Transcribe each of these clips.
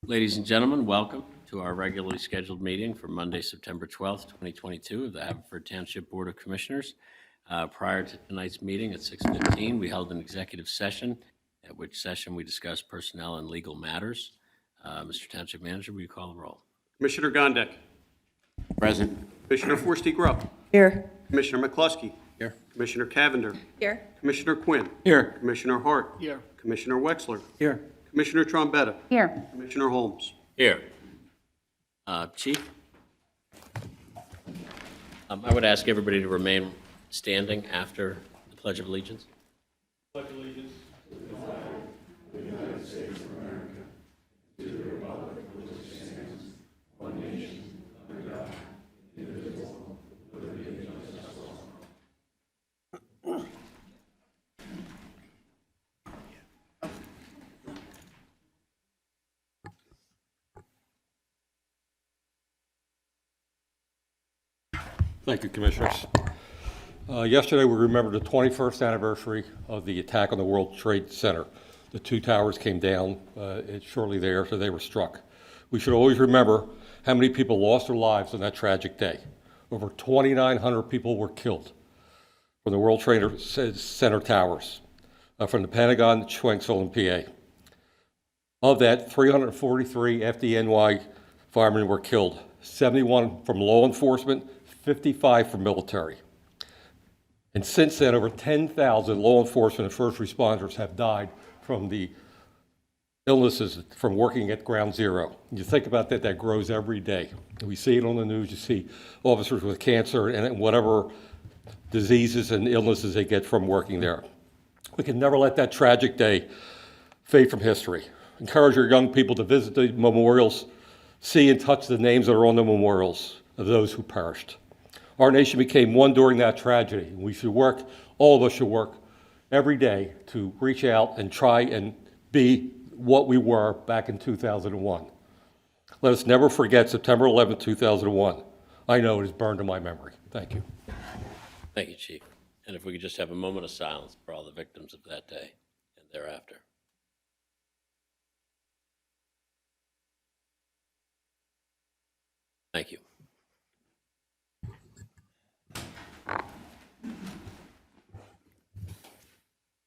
Ladies and gentlemen, welcome to our regularly scheduled meeting for Monday, September 12th, 2022 of the Haverford Township Board of Commissioners. Prior to tonight's meeting at 6:15, we held an executive session, at which session we discussed personnel and legal matters. Mr. Township Manager, will you call the roll? Commissioner Gondek. Present. Commissioner Forstey-Grubb. Here. Commissioner McCluskey. Here. Commissioner Cavender. Here. Commissioner Quinn. Here. Commissioner Hart. Here. Commissioner Wexler. Here. Commissioner Trombetta. Here. Commissioner Holmes. Here. Chief? I would ask everybody to remain standing after the Pledge of Allegiance. Pledge allegiance. Thank you, Commissioners. Yesterday, we remembered the 21st anniversary of the attack on the World Trade Center. The two towers came down shortly thereafter they were struck. We should always remember how many people lost their lives on that tragic day. Over 2,900 people were killed from the World Trade Center towers, from the Pentagon to Schwenksville and PA. Of that, 343 FDNY firemen were killed, 71 from law enforcement, 55 from military. And since then, over 10,000 law enforcement and first responders have died from the illnesses from working at Ground Zero. You think about that, that grows every day. We see it on the news. You see officers with cancer and whatever diseases and illnesses they get from working there. We can never let that tragic day fade from history. Encourage your young people to visit the memorials, see and touch the names that are on the memorials of those who perished. Our nation became one during that tragedy. We should work, all of us should work every day to reach out and try and be what we were back in 2001. Let us never forget September 11, 2001. I know it is burned in my memory. Thank you. Thank you, Chief. And if we could just have a moment of silence for all the victims of that day and thereafter. Thank you.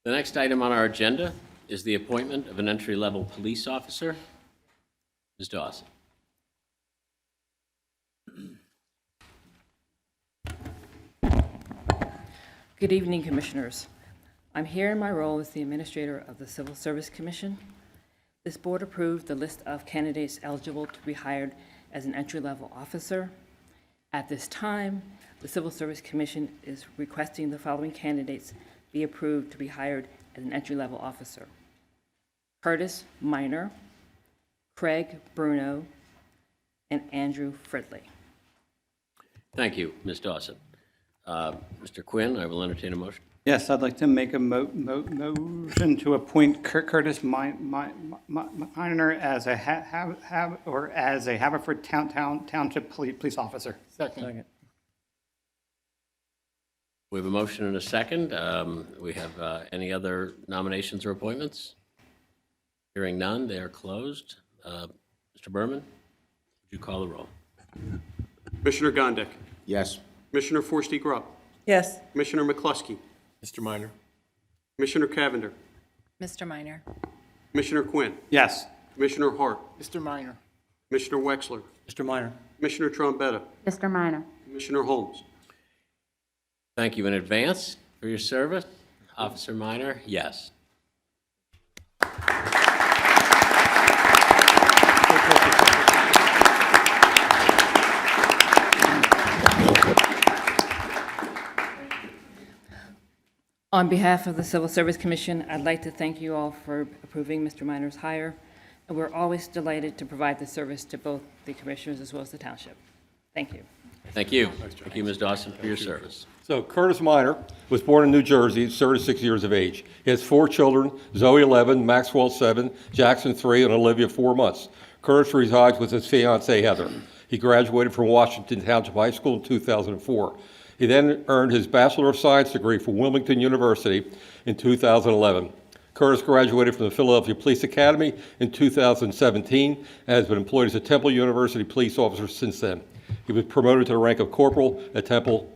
The next item on our agenda is the appointment of an entry-level police officer. Ms. Dawson. Good evening, Commissioners. I'm here in my role as the Administrator of the Civil Service Commission. This board approved the list of candidates eligible to be hired as an entry-level officer. At this time, the Civil Service Commission is requesting the following candidates be approved to be hired as an entry-level officer: Curtis Minor, Craig Bruno, and Andrew Fridley. Thank you, Ms. Dawson. Mr. Quinn, I will entertain a motion. Yes, I'd like to make a motion to appoint Curtis Minor as a Haverford Township police officer. Second. We have a motion and a second. We have any other nominations or appointments? Hearing none, they are closed. Mr. Berman, would you call the roll? Commissioner Gondek. Yes. Commissioner Forstey-Grubb. Yes. Commissioner McCluskey. Mr. Minor. Commissioner Cavender. Mr. Minor. Commissioner Quinn. Yes. Commissioner Hart. Mr. Minor. Commissioner Wexler. Mr. Minor. Commissioner Trombetta. Mr. Minor. Commissioner Holmes. Thank you in advance for your service. Officer Minor, yes. On behalf of the Civil Service Commission, I'd like to thank you all for approving Mr. Minor's hire, and we're always delighted to provide the service to both the commissioners as well as the township. Thank you. Thank you. Thank you, Ms. Dawson, for your service. So Curtis Minor was born in New Jersey at 36 years of age. He has 4 children, Zoe 11, Maxwell 7, Jackson 3, and Olivia 4 months. Curtis resides with his fiancee Heather. He graduated from Washington Township High School in 2004. He then earned his Bachelor of Science degree from Wilmington University in 2011. Curtis graduated from the Philadelphia Police Academy in 2017 and has been employed as a Temple University police officer since then. He was promoted to the rank of corporal at Temple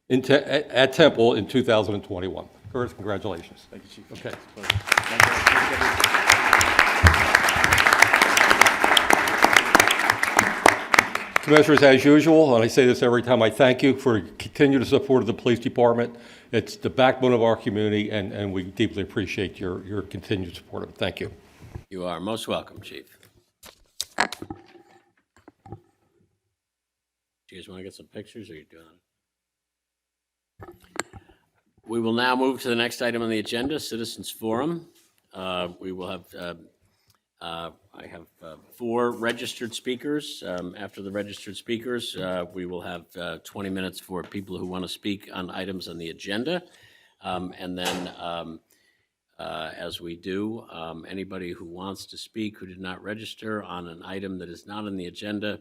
in 2021. Curtis, congratulations. Thank you, Chief. Okay. Commissioners, as usual, and I say this every time, I thank you for continued support of the police department. It's the backbone of our community, and we deeply appreciate your continued support of it. Thank you. You are most welcome, Chief. Do you guys want to get some pictures, or are you doing it? We will now move to the next item on the agenda, Citizens Forum. We will have, I have 4 registered speakers. After the registered speakers, we will have 20 minutes for people who want to speak on items on the agenda. And then, as we do, anybody who wants to speak who did not register on an item that is not on the agenda,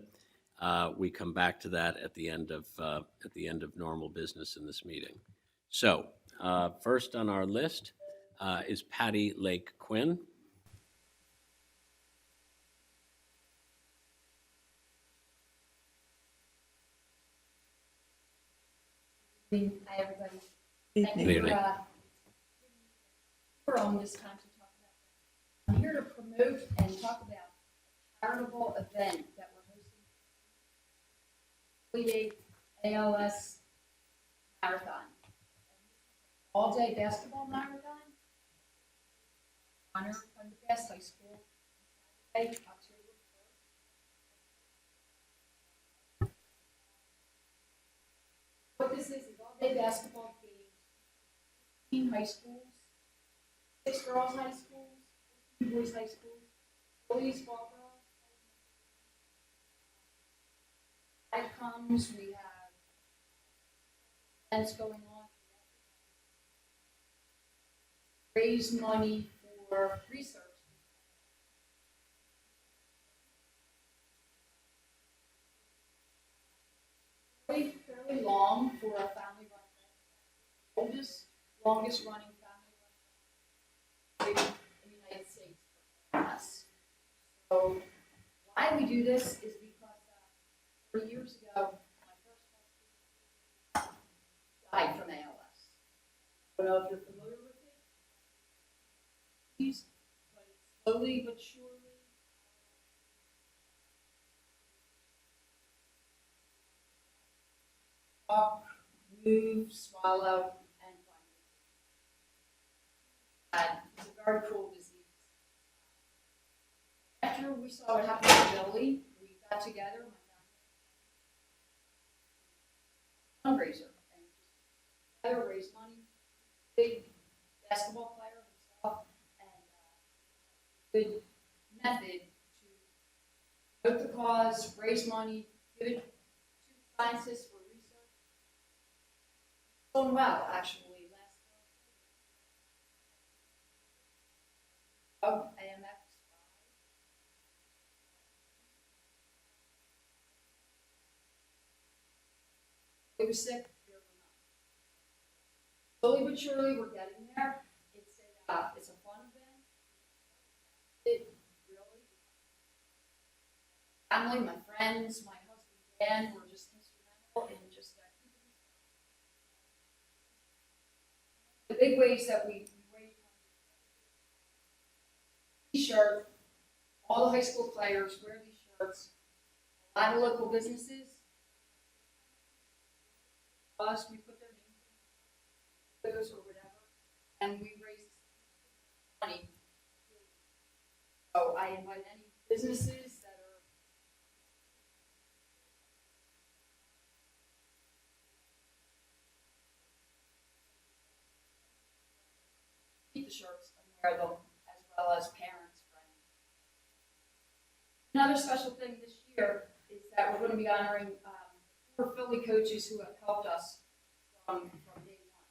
we come back to that at the end of normal business in this meeting. So, first on our list is Patty Lake Quinn. Hi, everybody. Good Thank you evening. for on this time to talk about that. I'm here to promote and talk about a charitable event that we're hosting. Day ALS Marathon. All-day basketball marathon. Honor from the best high school. Saturday, October 1st. What this is all-day basketball games, 15 high schools, 6 girls' high schools, 2 boys' high schools, Phillies, Walboro. That comes, we have events going on. Raise money for research. Fairly long for a family-run event. Longest running family-run event in the United States for us. So why we do this is because 3 years ago, my first husband died from ALS. I don't know if you're familiar with it, but it's slowly but surely. Walk, move, swallow, and finally. It's a very cruel disease. After we saw what happened to Billy, we got together, my family, fundraiser, and just together raise money. Big basketball player himself, and good method to promote the cause, raise money, give it to scientists for research. Going well, actually. Last AMX. He was sick, here for none. Slowly but surely, we're getting there. It's a fun event. It really. Family, my friends, my husband Dan were just instrumental in just keeping the big ways that we raise money. T-shirt. All the high school players wear these shirts. A lot of local businesses. Us, we put their names in photos or whatever, and we raise money. So I invite any businesses that are keep the shirts and wear them, as well as parents, friends. Another special thing this year is that we're going to be honoring 4 Philly coaches who have helped us from day one.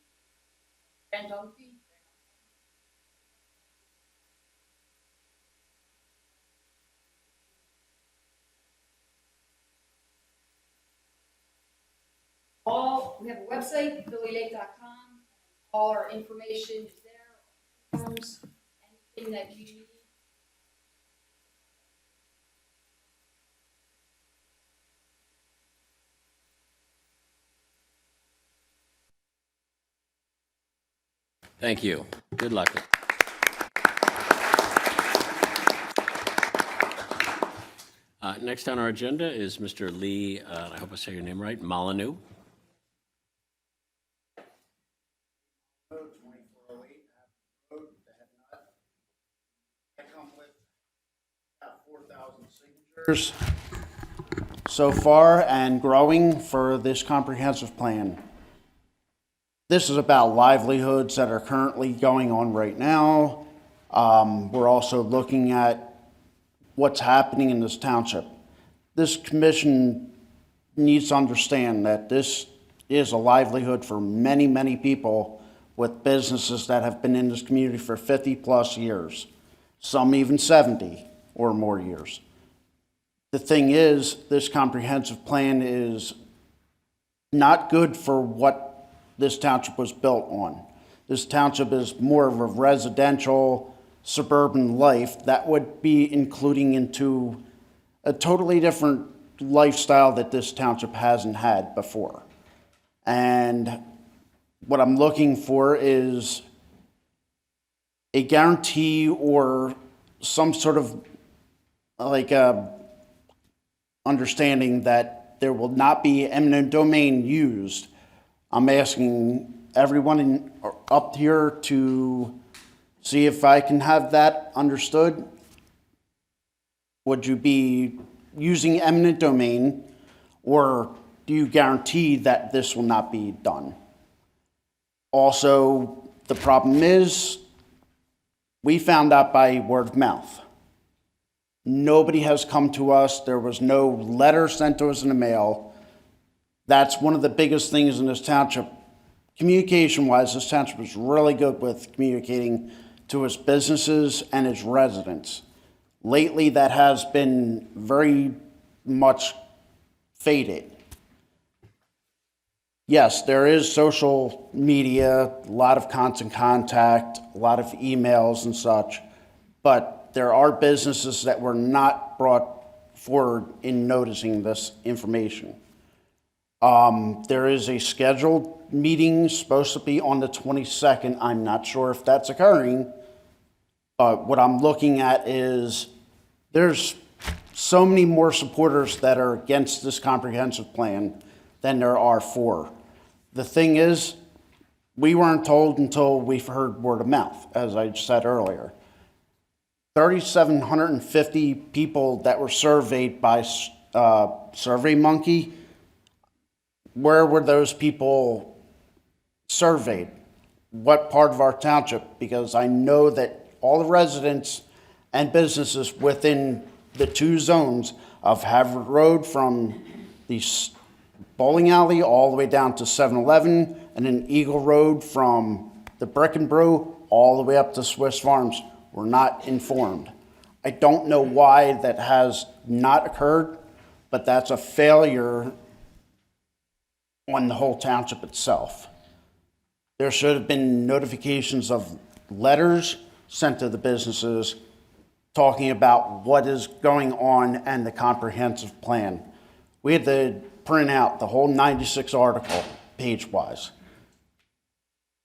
Brent Dunphy, we have a website, phillylake.com. All our information is there. anything that you need. Thank you. Good luck. Next on our agenda is Mr. Lee, I hope I say your name right, Molyneux. So far and growing for this comprehensive plan. This is about livelihoods that are currently going on right now. We're also looking at what's happening in this township. This commission needs to understand that this is a livelihood for many, many people with businesses that have been in this community for 50-plus years, some even 70 or more years. The thing is, this comprehensive plan is not good for what this township was built on. This township is more of a residential, suburban life that would be including into a totally different lifestyle that this township hasn't had before. And what I'm looking for is a guarantee or some sort of like a understanding that there will not be eminent domain used. I'm asking everyone up here to see if I can have that understood. Would you be using eminent domain, or do you guarantee that this will not be done? Also, the problem is, we found out by word of mouth. Nobody has come to us. There was no letter sent to us in the mail. That's one of the biggest things in this township. Communication-wise, this township is really good with communicating to its businesses and its residents. Lately, that has been very much faded. Yes, there is social media, a lot of constant contact, a lot of emails and such, but there are businesses that were not brought forward in noticing this information. There is a scheduled meeting supposed to be on the 22nd. I'm not sure if that's occurring, but what I'm looking at is there's so many more supporters that are against this comprehensive plan than there are for. The thing is, we weren't told until we've heard word of mouth, as I said earlier. 3,750 people that were surveyed by SurveyMonkey. Where were those people surveyed? What part of our township? Because I know that all the residents and businesses within the two zones of Haverford Road, from the bowling alley all the way down to 7-Eleven, and then Eagle Road from the Brick and Brew all the way up to Swiss Farms, were not informed. I don't know why that has not occurred, but that's a failure on the whole township itself. There should have been notifications of letters sent to the businesses talking about what is going on and the comprehensive plan. We had to print out the whole 96 article page-wise.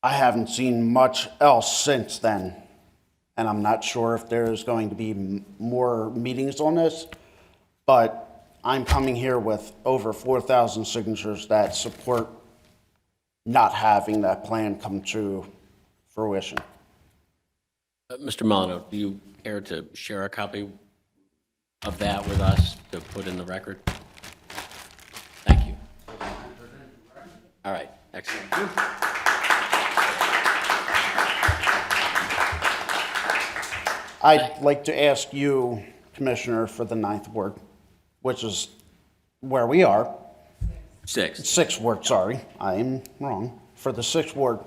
I haven't seen much else since then, and I'm not sure if there's going to be more meetings on this, but I'm coming here with over 4,000 signatures that support not having that plan come to fruition. Mr. Molyneux, do you care to share a copy of that with us to put in the record? Thank you. All right, excellent. I'd like to ask you, Commissioner, for the 9th Ward, which is where we are. 6th Ward, sorry, I am wrong. For the 6th Ward,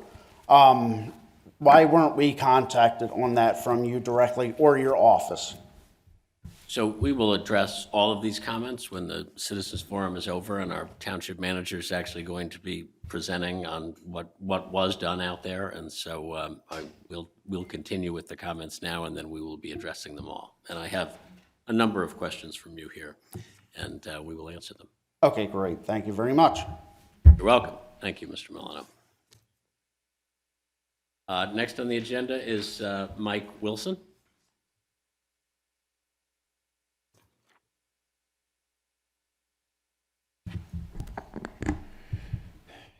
why weren't we contacted on that from you directly or your office? So we will address all of these comments when the citizens forum is over, and our township manager is actually going to be presenting on what was done out there. And so we'll continue with the comments now, and then we will be addressing them all. And I have a number of questions from you here, and we will answer them. Okay, great. Thank you very much. You're welcome. Thank you, Mr. Milano. Next on the agenda is Mike Wilson.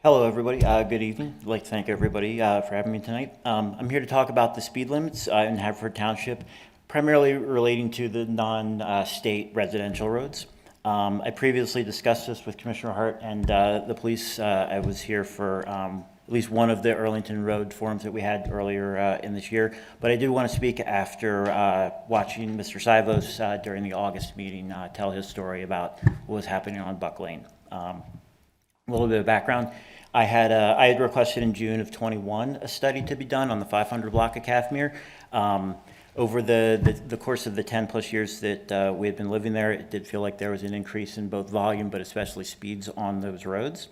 Hello, everybody. Good evening. I'd like to thank everybody for having me tonight. I'm here to talk about the speed limits in Haverford Township, primarily relating to the non-state residential roads. I previously discussed this with Commissioner Hart and the police. I was here for at least one of the Arlington Road forums that we had earlier in this year. But I do want to speak after watching Mr. Sivos during the August meeting tell his story about what was happening on Buck Lane. A little bit of background. I had requested in June of 21 a study to be done on the 500 block of Panmure. Over the course of the 10 plus years that we had been living there, it did feel like there was an increase in both volume, but especially speeds on those roads.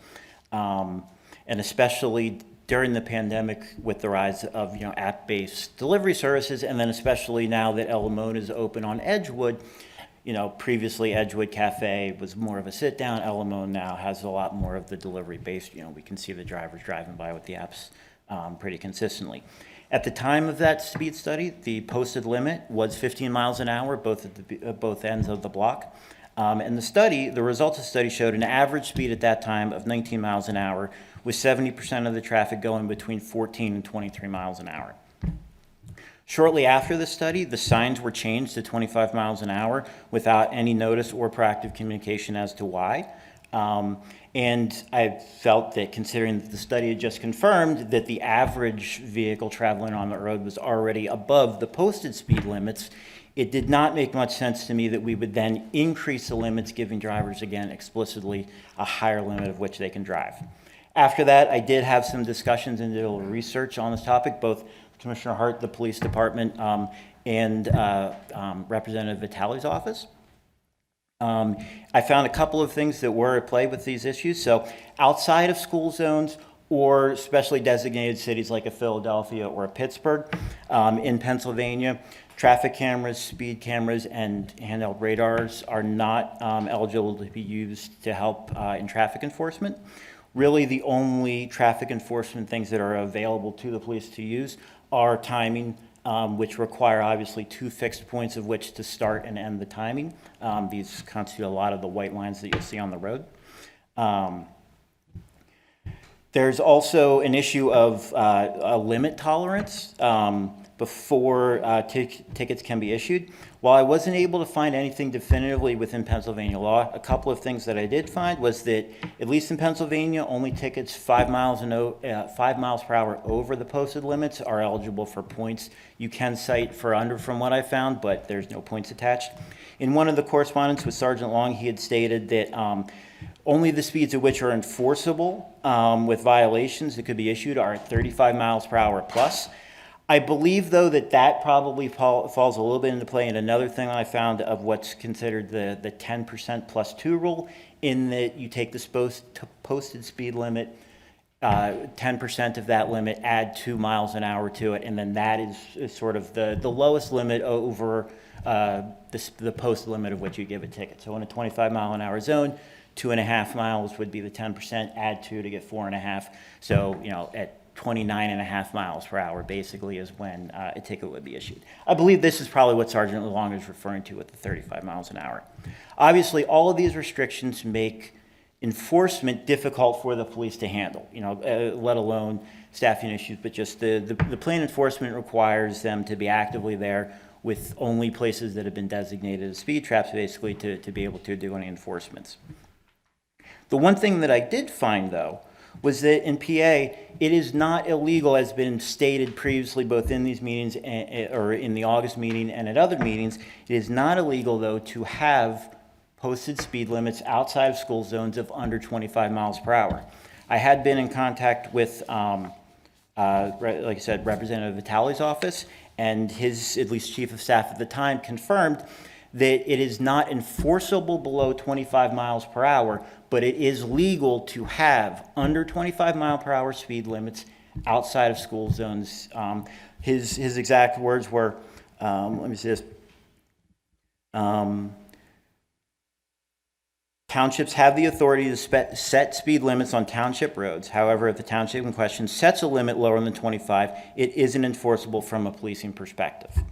And especially during the pandemic with the rise of app-based delivery services, and then especially now that El Limon is open on Edgewood. Previously Edgewood Cafe was more of a sit down. El Limon now has a lot more of the delivery based. We can see the drivers driving by with the apps pretty consistently. At the time of that speed study, the posted limit was 15 miles an hour, both ends of the block. And the results of the study showed an average speed at that time of 19 miles an hour, with 70% of the traffic going between 14 and 23 miles an hour. Shortly after the study, the signs were changed to 25 miles an hour without any notice or proactive communication as to why. And I felt that considering that the study had just confirmed that the average vehicle traveling on the road was already above the posted speed limits, it did not make much sense to me that we would then increase the limits, giving drivers, again, explicitly a higher limit of which they can drive. After that, I did have some discussions and did a little research on this topic, both Commissioner Hart, the police department, and Representative Vitale's office. I found a couple of things that were at play with these issues. So outside of school zones or specially designated cities like a Philadelphia or a Pittsburgh, in Pennsylvania, traffic cameras, speed cameras, and handheld radars are not eligible to be used to help in traffic enforcement. Really, the only traffic enforcement things that are available to the police to use are timing, which require obviously 2 fixed points of which to start and end the timing. These constitute a lot of the white lines that you'll see on the road. There's also an issue of a limit tolerance before tickets can be issued. While I wasn't able to find anything definitively within Pennsylvania law, a couple of things that I did find was that, at least in Pennsylvania, only tickets 5 miles per hour over the posted limits are eligible for points. You can cite for under, from what I found, but there's no points attached. In one of the correspondence with Sergeant Long, he had stated that only the speeds at which are enforceable with violations that could be issued are at 35 miles per hour plus. I believe, though, that probably falls a little bit into play in another thing I found of what's considered the 10% plus 2 rule, in that you take the posted speed limit, 10% of that limit, add 2 miles an hour to it, and then that is sort of the lowest limit over the posted limit of which you give a ticket. So in a 25 mile an hour zone, 2.5 miles would be the 10%, add 2 to get 4.5. So, at 29.5 miles per hour basically is when a ticket would be issued. I believe this is probably what Sergeant Long is referring to with the 35 miles an hour. Obviously, all of these restrictions make enforcement difficult for the police to handle, let alone staffing issues, but just the plain enforcement requires them to be actively there with only places that have been designated as speed traps, basically, to be able to do any enforcements. The one thing that I did find, though, was that in PA, it is not illegal, as been stated previously, both in these meetings or in the August meeting and at other meetings. It is not illegal, though, to have posted speed limits outside of school zones of under 25 miles per hour. I had been in contact with, like I said, Representative Vitale's office, and his, at least chief of staff at the time, confirmed that it is not enforceable below 25 miles per hour, but it is legal to have under 25 mile per hour speed limits outside of school zones. His exact words were, let me see this. Townships have the authority to set speed limits on township roads. However, if the township in question sets a limit lower than 25, it isn't enforceable from a policing perspective.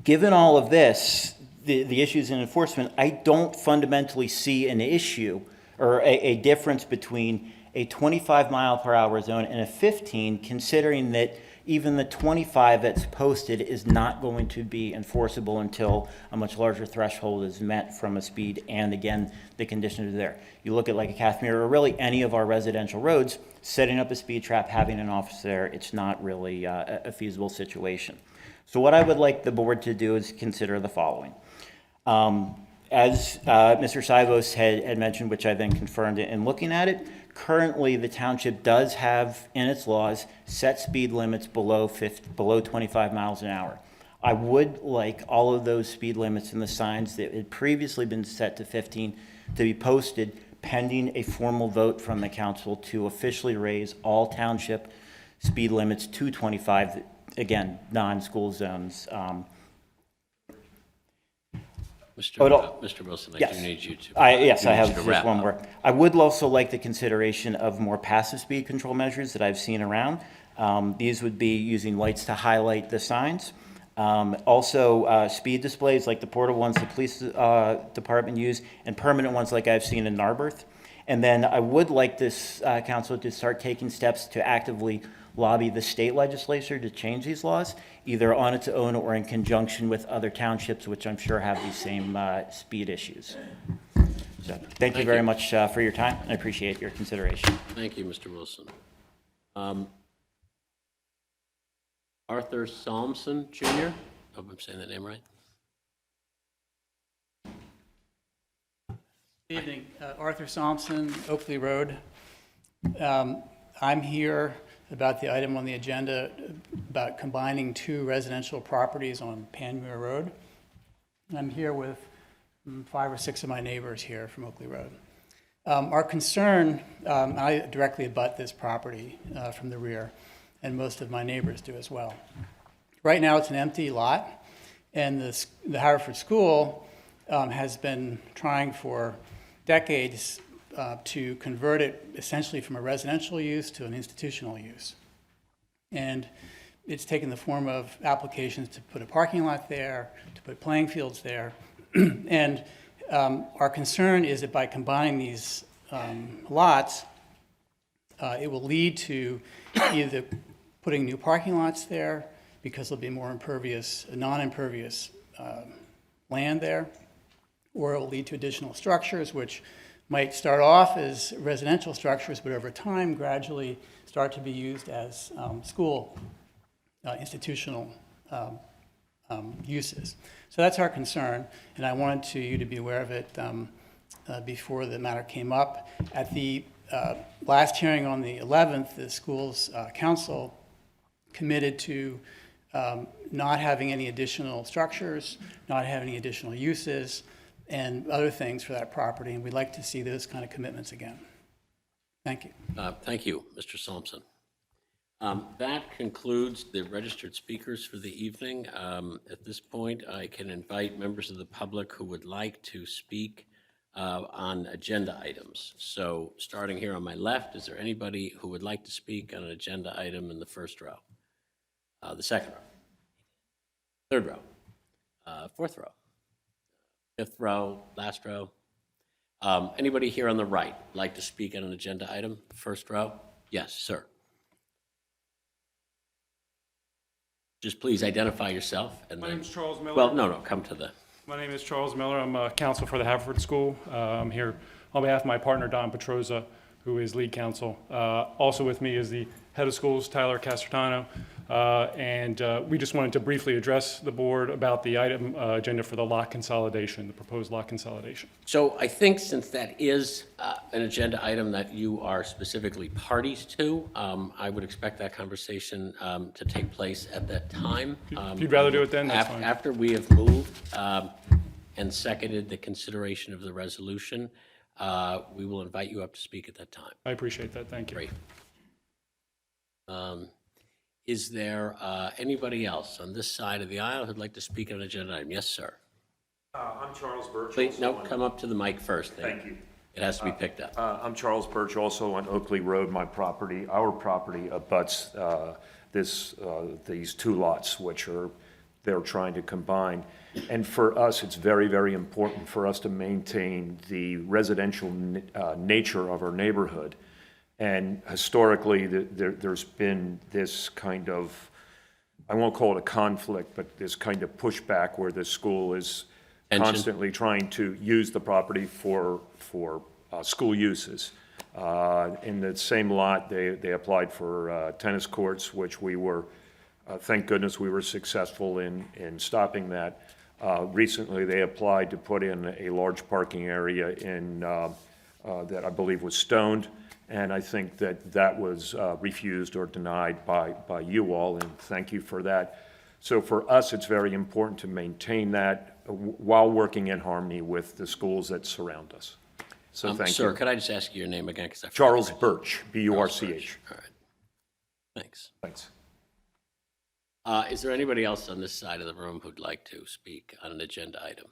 Given all of this, the issues in enforcement, I don't fundamentally see an issue or a difference between a 25 mile per hour zone and a 15, considering that even the 25 that's posted is not going to be enforceable until a much larger threshold is met from a speed, and again, the conditions are there. You look at like a Panmura or really any of our residential roads, setting up a speed trap, having an officer there, it's not really a feasible situation. So what I would like the board to do is consider the following. As Mr. Sivos had mentioned, which I then confirmed in looking at it, currently the township does have in its laws set speed limits below 25 miles an hour. I would like all of those speed limits and the signs that had previously been set to 15 to be posted pending a formal vote from the council to officially raise all township speed limits to 25, again, non-school zones. Mr. Wilson, I Yes. do need you to. Yes, I have to just wrap one up. more. I would also like the consideration of more passive speed control measures that I've seen around. These would be using lights to highlight the signs. Also, speed displays like the portable ones the police department use, and permanent ones like I've seen in Narberth. And then I would like this council to start taking steps to actively lobby the state legislature to change these laws, either on its own or in conjunction with other townships, which I'm sure have these same speed issues. So thank you very much for your time. I appreciate your consideration. Thank you, Mr. Wilson. Arthur Salmson Jr., hope I'm saying that name right. Good evening, Arthur Sampson, Oakley Road. I'm here about the item on the agenda about combining two residential properties on Panmure Road. I'm here with 5 or 6 of my neighbors here from Oakley Road. Our concern, I directly abut this property from the rear, and most of my neighbors do as well. Right now it's an empty lot, and the Haverford School has been trying for decades to convert it essentially from a residential use to an institutional use. And it's taken the form of applications to put a parking lot there, to put playing fields there. And our concern is that by combining these lots, it will lead to either putting new parking lots there because there'll be more impervious, non-impervious land there, or it will lead to additional structures which might start off as residential structures, but over time gradually start to be used as school institutional uses. So that's our concern, and I wanted you to be aware of it before the matter came up. At the last hearing on the 11th, the school's council committed to not having any additional structures, not having any additional uses, and other things for that property, and we'd like to see those kind of commitments again. Thank you. Thank you, Mr. Sampson. That concludes the registered speakers for the evening. At this point, I can invite members of the public who would like to speak on agenda items. So starting here on my left, is there anybody who would like to speak on an agenda item in the first row? The second row? Third row? Fourth row? Fifth row? Last row? Anybody here on the right like to speak on an agenda item? First row? Yes, sir. Just please identify yourself. And My name is Charles Miller. Well, no, come to the... My name is Charles Miller. I'm counsel for the Haverford School. I'm here on behalf of my partner, Don Petroza, who is lead counsel. Also with me is the head of schools, Tyler Casertano, and we just wanted to briefly address the board about the item agenda for the lot consolidation, the proposed lot consolidation. So I think since that is an agenda item that you are specifically parties to, I would expect that conversation to take place at that time. If you'd rather do it then, that's fine. After we have moved and seconded the consideration of the resolution, we will invite you up to speak at that time. I appreciate that. Thank you. Great. Is there anybody else on this side of the aisle who'd like to speak on an agenda item? Yes, sir. I'm Charles Birch. Please, no, come up to the mic first. Thank you. It has to be picked up. I'm Charles Birch, also on Oakley Road. My property, our property abuts these two lots, which they're trying to combine. And for us, it's very, very important for us to maintain the residential nature of our neighborhood. And historically, there's been this kind of, I won't call it a conflict, but this kind of pushback where the school is constantly trying to use the property for school uses. In the same lot, they applied for tennis courts, which we were, thank goodness we were successful in stopping that. Recently, they applied to put in a large parking area that I believe was stoned. And I think that was refused or denied by you all, and thank you for that. So for us, it's very important to maintain that while working in harmony with the schools that surround us. So thank you. Sir, could I just ask you your name again? Charles Birch, B-U-R-C-H. All right. Thanks. Thanks. Is there anybody else on this side of the room who'd like to speak on an agenda item?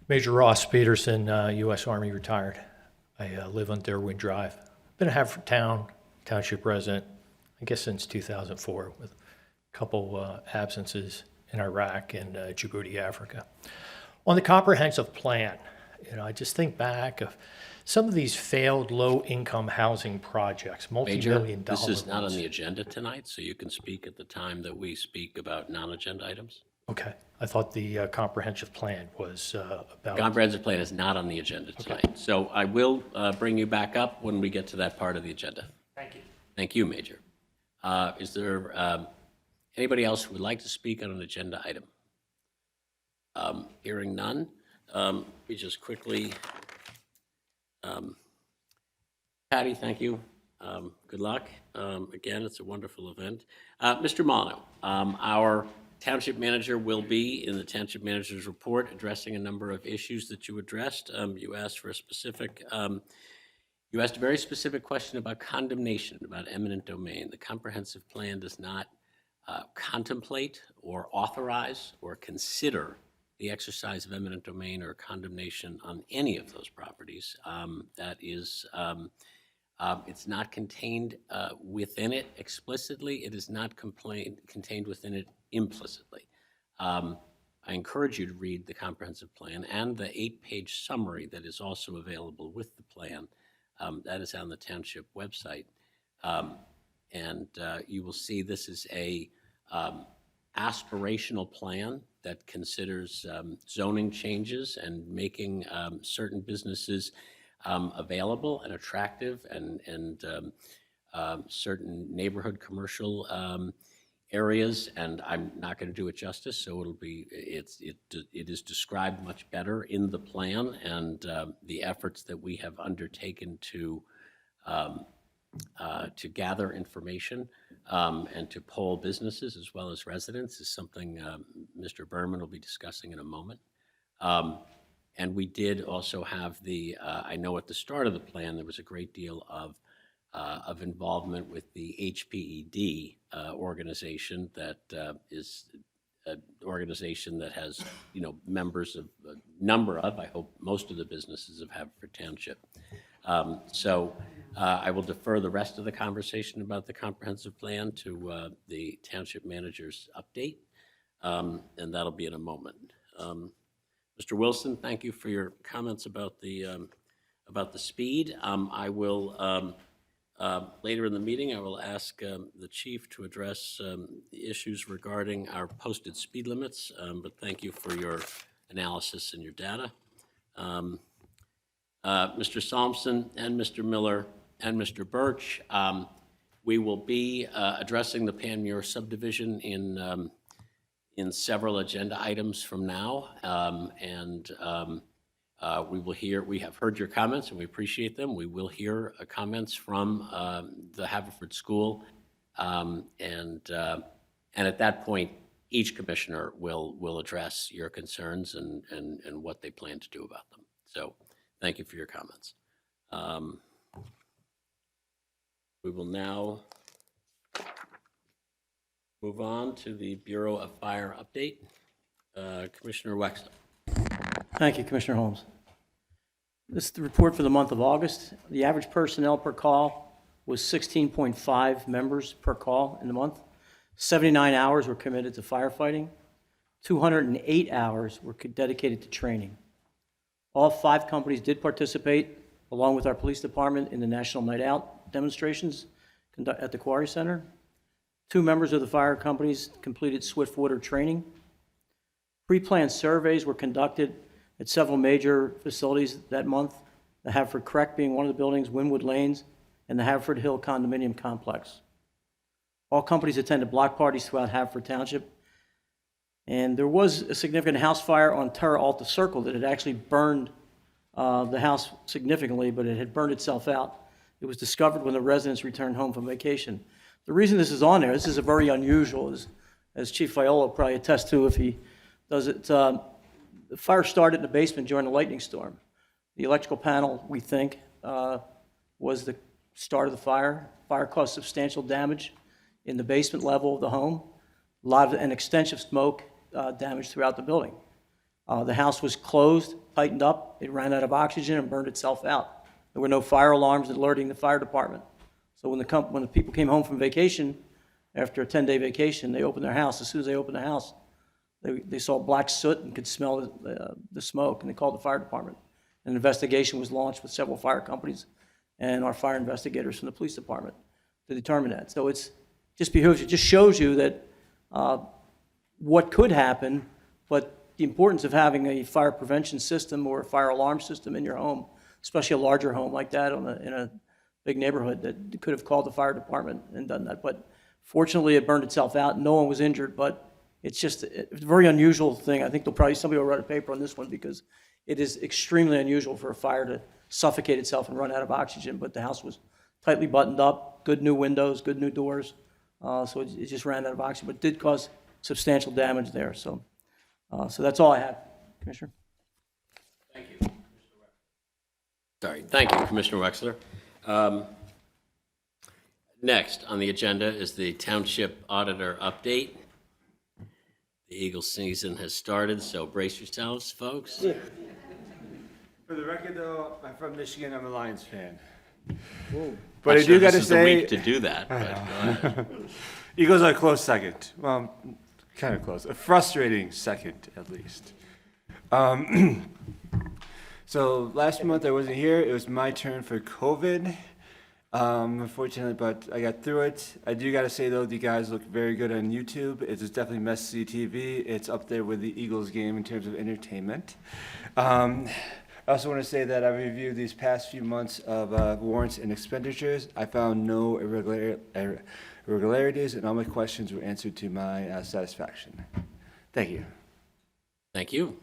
Major Ross Peterson, U.S. Army retired. I live on Derwin Drive. Been a Haverford Township resident, I guess since 2004, with a couple absences in Iraq and Djibouti, Africa. On the comprehensive plan, I just think back of some of these failed low-income housing projects, multi-million dollar Major, this is not on the agenda tonight, so you can speak at the time that we speak about non-agenda items. Okay. I thought the comprehensive plan was about... Comprehensive plan is not on the agenda tonight. Okay. So I will bring you back up when we get to that part of the agenda. Thank you. Thank you, Major. Is there anybody else who would like to speak on an agenda item? Hearing none, we just quickly... Patty, thank you. Good luck. Again, it's a wonderful event. Mr. Molyneux, our Township Manager will be in the Township Manager's report addressing a number of issues that you addressed. You asked for a specific, you asked a very specific question about condemnation, about eminent domain. The comprehensive plan does not contemplate or authorize or consider the exercise of eminent domain or condemnation on any of those properties. That is, it's not contained within it explicitly. It is not contained within it implicitly. I encourage you to read the comprehensive plan and the 8-page summary that is also available with the plan. That is on the township website. And you will see this is a aspirational plan that considers zoning changes and making certain businesses available and attractive and certain neighborhood commercial areas, and I'm not going to do it justice, so it is described much better in the plan, and the efforts that we have undertaken to gather information and to poll businesses as well as residents is something Mr. Berman will be discussing in a moment. And we did also have I know at the start of the plan there was a great deal of involvement with the HPED organization that is an organization that has, members of a number of, I hope most of the businesses of Haverford Township. So I will defer the rest of the conversation about the comprehensive plan to the Township Manager's update, and that'll be in a moment. Mr. Wilson, thank you for your comments about the about the speed. I will, later in the meeting, I will ask the chief to address the issues regarding our posted speed limits, but thank you for your analysis and your data. Mr. Solmson and Mr. Miller and Mr. Birch, we will be addressing the Panmure subdivision in several agenda items from now, we have heard your comments and we appreciate them. We will hear comments from the Haverford School, and at that point, each commissioner will address your concerns and what they plan to do about them. So thank you for your comments. We will now move on to the Bureau of Fire update. Commissioner Wexler. Thank you, Commissioner Holmes. This is the report for the month of August. The average personnel per call was 16.5 members per call in the month. 79 hours were committed to firefighting. 208 hours were dedicated to training. All 5 companies did participate, along with our police department, in the National Night Out demonstrations at the Quarry Center. 2 members of the fire companies completed swiftwater training. Pre-planned surveys were conducted at several major facilities that month, the Haverford Creek being one of the buildings, Winwood Lanes, and the Haverford Hill condominium complex. All companies attended block parties throughout Haverford Township, and there was a significant house fire on Terra Alta Circle that had actually burned the house significantly, but it had burned itself out. It was discovered when the residents returned home from vacation. The reason this is on there, this is a very unusual, as Chief Viola will probably attest to if he does it. The fire started in the basement during the lightning storm. The electrical panel, we think, was the start of the fire. Fire caused substantial damage in the basement level of the home. An extensive smoke damage throughout the building. The house was closed, tightened up. It ran out of oxygen and burned itself out. There were no fire alarms alerting the fire department. So when the people came home from vacation, after a 10-day vacation, they opened their house. As soon as they opened the house, they saw black soot and could smell the smoke, and they called the fire department. An investigation was launched with several fire companies and our fire investigators from the police department to determine that. So it just shows you that what could happen, but the importance of having a fire prevention system or a fire alarm system in your home, especially a larger home like that in a big neighborhood, that could have called the fire department and done that. But fortunately, it burned itself out. No one was injured, but it's just a very unusual thing. I think somebody will write a paper on this one because it is extremely unusual for a fire to suffocate itself and run out of oxygen. But the house was tightly buttoned up, good new windows, good new doors. So it just ran out of oxygen, but it did cause substantial damage there. So that's all I have, Commissioner. Thank you, Commissioner Wexler. Sorry, thank you, Commissioner Wexler. Next on the agenda is the Township Auditor update. The Eagle season has started, so brace yourselves, folks. For the record, though, I'm from Michigan. I'm a Lions fan. But I do got to this is say, the week to do that. But go ahead. Eagles are a close second. Well, kind of close. A frustrating second, at least. So last month I wasn't here. It was my turn for COVID. Unfortunately, but I got through it. I do got to say, though, the guys look very good on YouTube. It's definitely must-see TV. It's up there with the Eagles game in terms of entertainment. I also want to say that I reviewed these past few months of warrants and expenditures. I found no irregularities, and all my questions were answered to my satisfaction. Thank you. Thank you.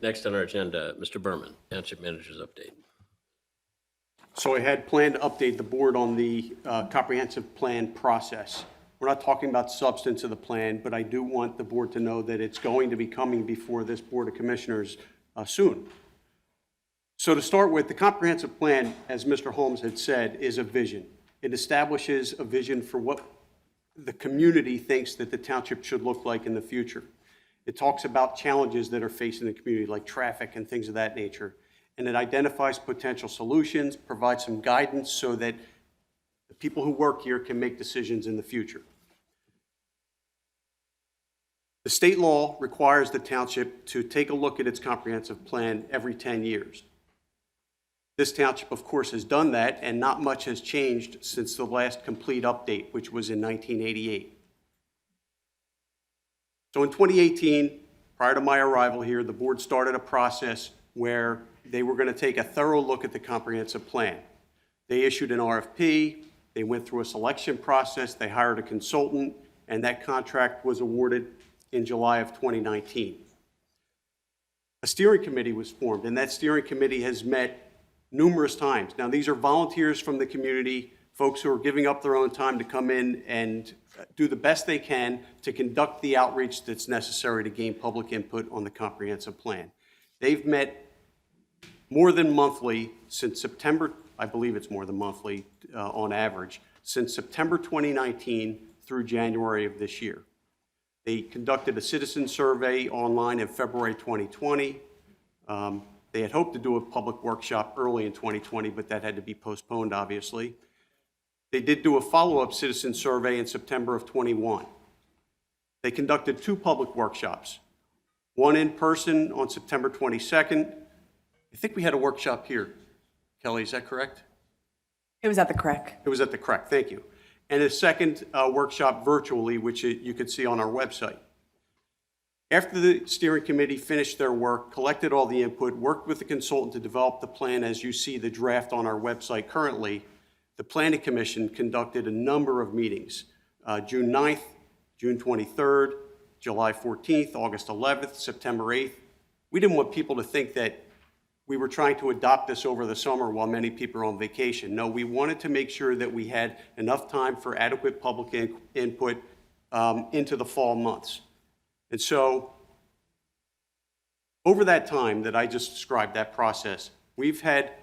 Next on our agenda, Mr. Berman, Township Manager's update. So I had planned to update the board on the comprehensive plan process. We're not talking about substance of the plan, but I do want the board to know that it's going to be coming before this Board of Commissioners soon. So to start with, the comprehensive plan, as Mr. Holmes had said, is a vision. It establishes a vision for what the community thinks that the township should look like in the future. It talks about challenges that are facing the community, like traffic and things of that nature. And it identifies potential solutions, provides some guidance so that the people who work here can make decisions in the future. The state law requires the township to take a look at its comprehensive plan every 10 years. This township, of course, has done that, and not much has changed since the last complete update, which was in 1988. So in 2018, prior to my arrival here, the board started a process where they were going to take a thorough look at the comprehensive plan. They issued an RFP, they went through a selection process, they hired a consultant, and that contract was awarded in July of 2019. A steering committee was formed, and that steering committee has met numerous times. Now, these are volunteers from the community, folks who are giving up their own time to come in and do the best they can to conduct the outreach that's necessary to gain public input on the comprehensive plan. They've met more than monthly since September, I believe it's more than monthly on average, since September 2019 through January of this year. They conducted a citizen survey online in February 2020. They had hoped to do a public workshop early in 2020, but that had to be postponed, obviously. They did do a follow-up citizen survey in September of 21. They conducted 2 public workshops, one in person on September 22nd. I think we had a workshop here. Kelly, is that correct? It was at the CREC. It was at the CREC, thank you. And a second workshop virtually, which you could see on our website. After the steering committee finished their work, collected all the input, worked with the consultant to develop the plan as you see the draft on our website currently, the Planning Commission conducted a number of meetings, June 9th, June 23rd, July 14th, August 11th, September 8th. We didn't want people to think that we were trying to adopt this over the summer while many people are on vacation. No, we wanted to make sure that we had enough time for adequate public input into the fall months. And so over that time that I just described, that process, we've had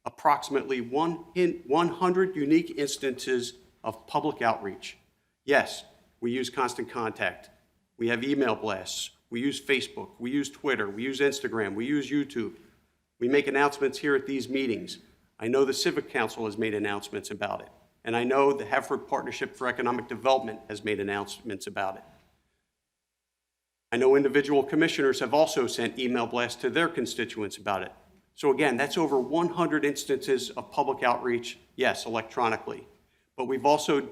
approximately 100 unique instances of public outreach. Yes, we use Constant Contact. We have email blasts. We use Facebook. We use Twitter. We use Instagram. We use YouTube. We make announcements here at these meetings. I know the Civic Council has made announcements about it. And I know the Haverford Partnership for Economic Development has made announcements about it. I know individual commissioners have also sent email blasts to their constituents about it. So again, that's over 100 instances of public outreach, yes, electronically. But we've also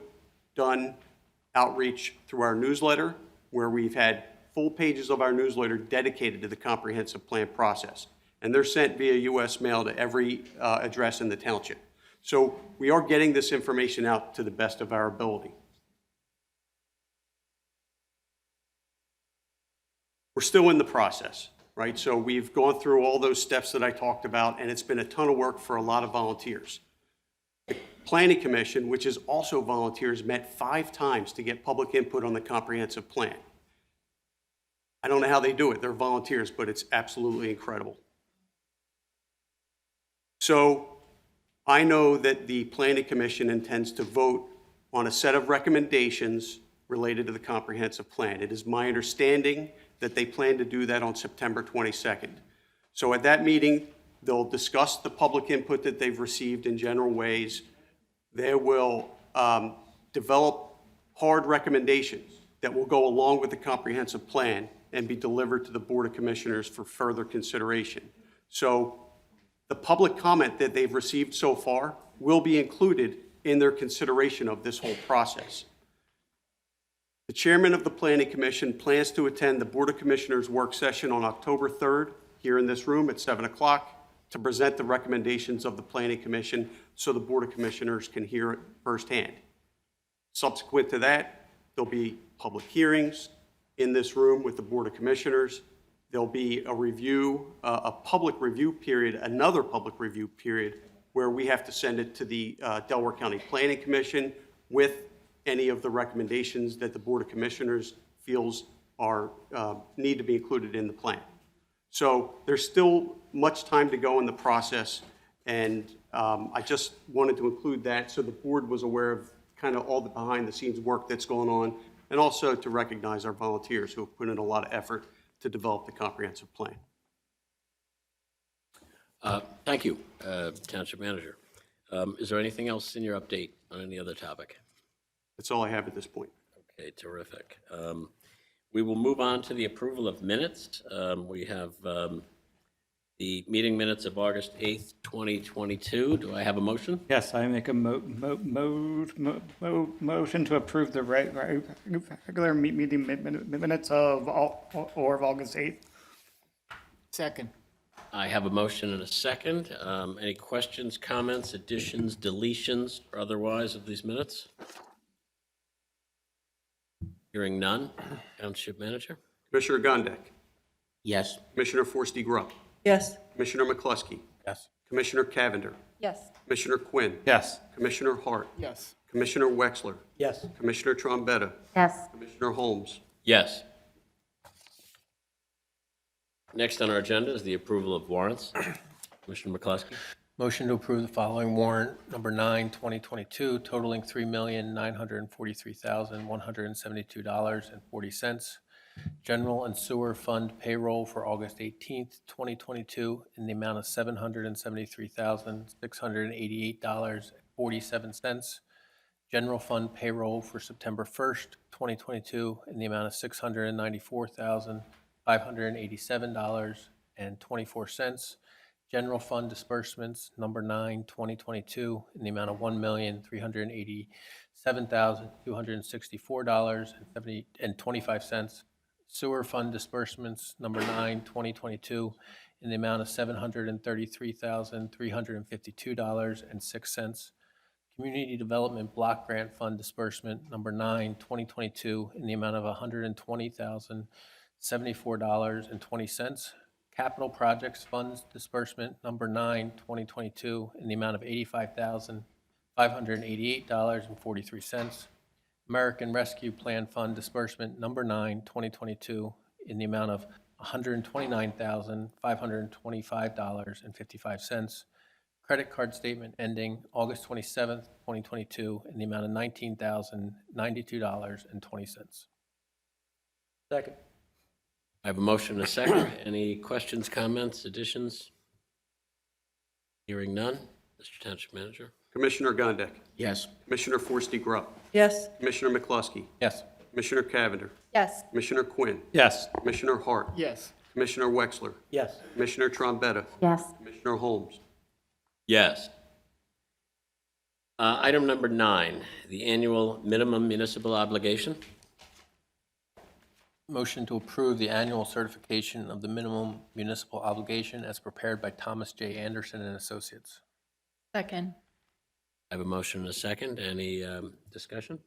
done outreach through our newsletter, where we've had full pages of our newsletter dedicated to the comprehensive plan process. And they're sent via U.S. mail to every address in the township. So we are getting this information out to the best of our ability. We're still in the process, right? So we've gone through all those steps that I talked about, and it's been a ton of work for a lot of volunteers. The Planning Commission, which is also volunteers, met 5 times to get public input on the comprehensive plan. I don't know how they do it. They're volunteers, but it's absolutely incredible. So I know that the Planning Commission intends to vote on a set of recommendations related to the comprehensive plan. It is my understanding that they plan to do that on September 22nd. So at that meeting, they'll discuss the public input that they've received in general ways. They will develop hard recommendations that will go along with the comprehensive plan and be delivered to the Board of Commissioners for further consideration. So the public comment that they've received so far will be included in their consideration of this whole process. The chairman of the Planning Commission plans to attend the Board of Commissioners work session on October 3rd here in this room at 7 o'clock to present the recommendations of the Planning Commission so the Board of Commissioners can hear it firsthand. Subsequent to that, there'll be public hearings in this room with the Board of Commissioners. There'll be a review, a public review period, another public review period where we have to send it to the Delaware County Planning Commission with any of the recommendations that the Board of Commissioners feels are need to be included in the plan. So there's still much time to go in the process, and I just wanted to include that so the board was aware of kind of all the behind-the-scenes work that's going on, and also to recognize our volunteers who have put in a lot of effort to develop the comprehensive plan. Thank you, Township Manager. Is there anything else in your update on any other topic? That's all I have at this point. Okay, terrific. We will move on to the approval of minutes. We have the meeting minutes of August 8th, 2022. Do I have a motion? Yes, I make a motion to approve the regular meeting minutes of August 8th. Second. I have a motion and a second. Any questions, comments, additions, deletions, or otherwise of these minutes? Hearing none. Township Manager? Commissioner Gondik. Yes. Commissioner Forresty Grubb. Yes. Commissioner McCluskey. Yes. Commissioner Cavender. Yes. Commissioner Quinn. Yes. Commissioner Hart. Yes. Commissioner Wexler. Yes. Commissioner Trombetta. Yes. Commissioner Holmes. Yes. Next on our agenda is the approval of warrants. Commissioner McCluskey? Motion to approve the following warrant, number 9, 2022, totaling $3,943,172.40. General and sewer fund payroll for August 18th, 2022, in the amount of $773,688.47. General fund payroll for September 1st, 2022, in the amount of $694,587.24. General fund disbursements, number 9, 2022, in the amount of $1,387,264.25. Sewer fund disbursements, number 9, 2022, in the amount of $733,352.06. Community Development Block Grant Fund disbursement, number 9, 2022, in the amount of $120,074.20. Capital Projects Funds disbursement, number 9, 2022, in the amount of $85,588.43. American Rescue Plan Fund disbursement, number 9, 2022, in the amount of $129,525.55. Credit card statement ending August 27th, 2022, in the amount of $19,092.20. Second. I have a motion and a second. Any questions, comments, additions? Hearing none. Mr. Township Manager? Commissioner Gondik. Yes. Commissioner Forresty Grubb. Yes. Commissioner McCluskey. Yes. Commissioner Cavender. Yes. Commissioner Quinn. Yes. Commissioner Hart. Yes. Commissioner Wexler. Yes. Commissioner Trombetta. Yes. Commissioner Holmes. Yes. Item number 9, the annual minimum municipal obligation. Motion to approve the annual certification of the minimum municipal obligation as prepared by Thomas J. Anderson and Associates. Second. I have a motion and a second. Any discussion?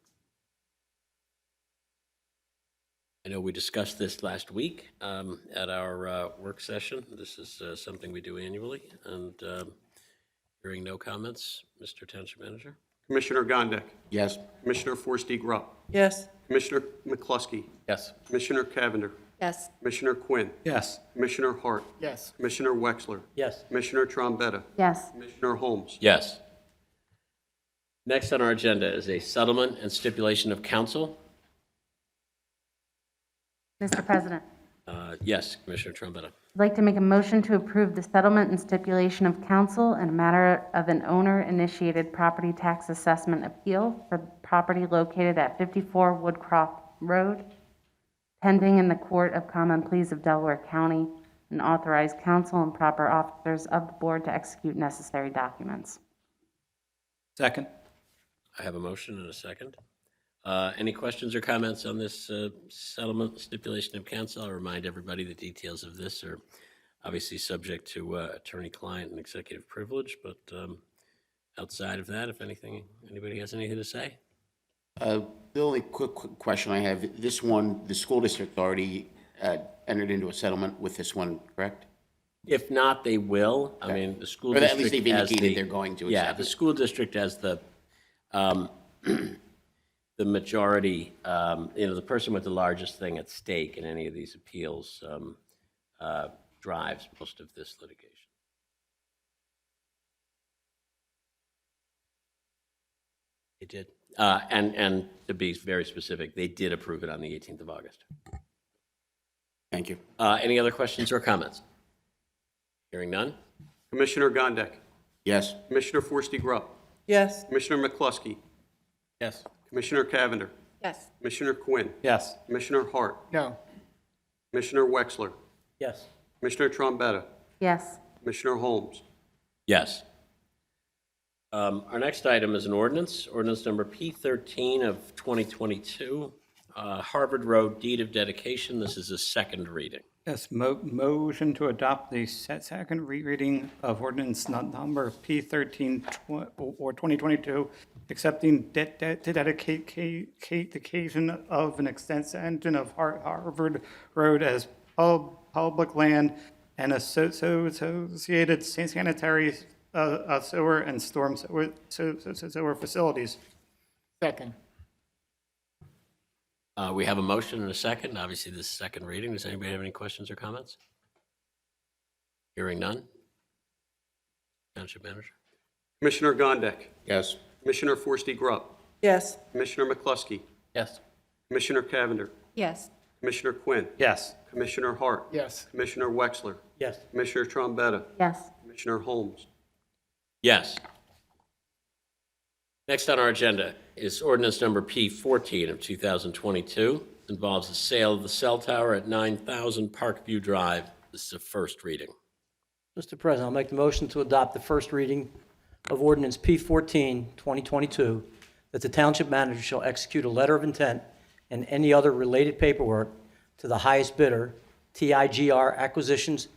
I know we discussed this last week at our work session. This is something we do annually. And hearing no comments, Mr. Township Manager? Commissioner Gondik. Yes. Commissioner Forresty Grubb. Yes. Commissioner McCluskey. Yes. Commissioner Cavender. Yes. Commissioner Quinn. Yes. Commissioner Hart. Yes. Commissioner Wexler. Yes. Commissioner Trombetta. Yes. Commissioner Holmes. Yes. Next on our agenda is a settlement and stipulation of council. Mr. President, Yes, Commissioner Trombetta. I'd like to make a motion to approve the settlement and stipulation of council in a matter of an owner-initiated property tax assessment appeal for property located at 54 Woodcroft Road, pending in the Court of Common Pleas of Delaware County, and authorize council and proper officers of the board to execute necessary documents. Second. I have a motion and a second. Any questions or comments on this settlement stipulation of council? I'll remind everybody the details of this are obviously subject to attorney-client and executive privilege, but outside of that, if anybody has anything to say? The only quick question I have, this one, the school district already entered into a settlement with this one, correct? If not, they will. I mean, the school Or district at least they've has indicated the- they're going to Yeah, accept the it. school district has the the majority, the person with the largest thing at stake in any of these appeals drives most of this litigation. They did. And to be very specific, they did approve it on the 18th of August. Thank you. Any other questions or comments? Hearing none? Commissioner Gondik. Yes. Commissioner Forresty Grubb. Yes. Commissioner McCluskey. Yes. Commissioner Cavender. Yes. Commissioner Quinn. Yes. Commissioner Hart. No. Commissioner Wexler. Yes. Commissioner Trombetta. Yes. Commissioner Holmes. Yes. Our next item is an ordinance number P13 of 2022, Harvard Road Deed of Dedication. This is a second reading. Yes, motion to adopt the second reading of ordinance number P13 or 2022, accepting dedication of an extension of Harvard Road as public land and associated sanitary sewer and storm sewer facilities. Second. We have a motion and a second. Obviously, this is second reading. Does anybody have any questions or comments? Hearing none. Township Manager. Commissioner Gondik. Yes. Commissioner Forresty Grubb. Yes. Commissioner McCluskey. Yes. Commissioner Cavender. Yes. Commissioner Quinn. Yes. Commissioner Hart. Yes. Commissioner Wexler. Yes. Commissioner Trombetta. Yes. Commissioner Holmes. Yes. Next on our agenda is ordinance number P14 of 2022. It involves the sale of the cell tower at 9,000 Parkview Drive. This is a first reading. Mr. President, I'll make the motion to adopt the first reading of ordinance P14, 2022, that the township manager shall execute a letter of intent and any other related paperwork to the highest bidder, TIGR Acquisitions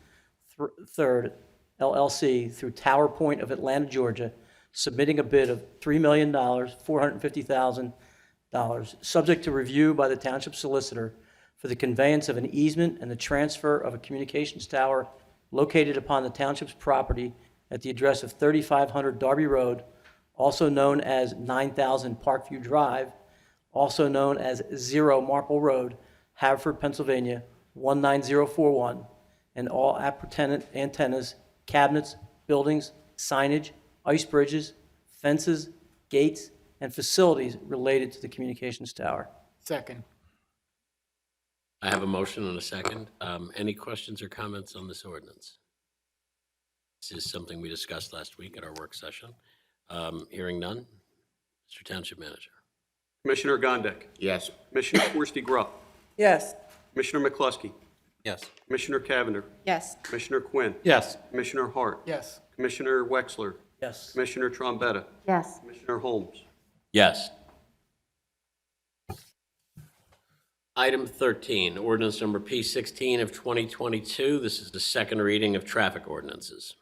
Third LLC, through Tower Point of Atlanta, Georgia, submitting a bid of $3,450,000, subject to review by the township solicitor for the conveyance of an easement and the transfer of a communications tower located upon the township's property at the address of 3500 Darby Road, also known as 9000 Parkview Drive, also known as 0 Marple Road, Haverford, Pennsylvania, 19041, and all appurtenant antennas, cabinets, buildings, signage, ice bridges, fences, gates, and facilities related to the communications tower. Second. I have a motion and a second. Any questions or comments on this ordinance? This is something we discussed last week at our work session. Hearing none. Mr. Township Manager. Commissioner Gondik. Yes. Commissioner Forresty Grubb. Yes. Commissioner McCluskey. Yes. Commissioner Cavender. Yes. Commissioner Quinn. Yes. Commissioner Hart. Yes. Commissioner Wexler. Yes. Commissioner Trombetta. Yes. Commissioner Holmes. Yes. Item 13, ordinance number P16 of 2022. This is the second reading of traffic ordinances.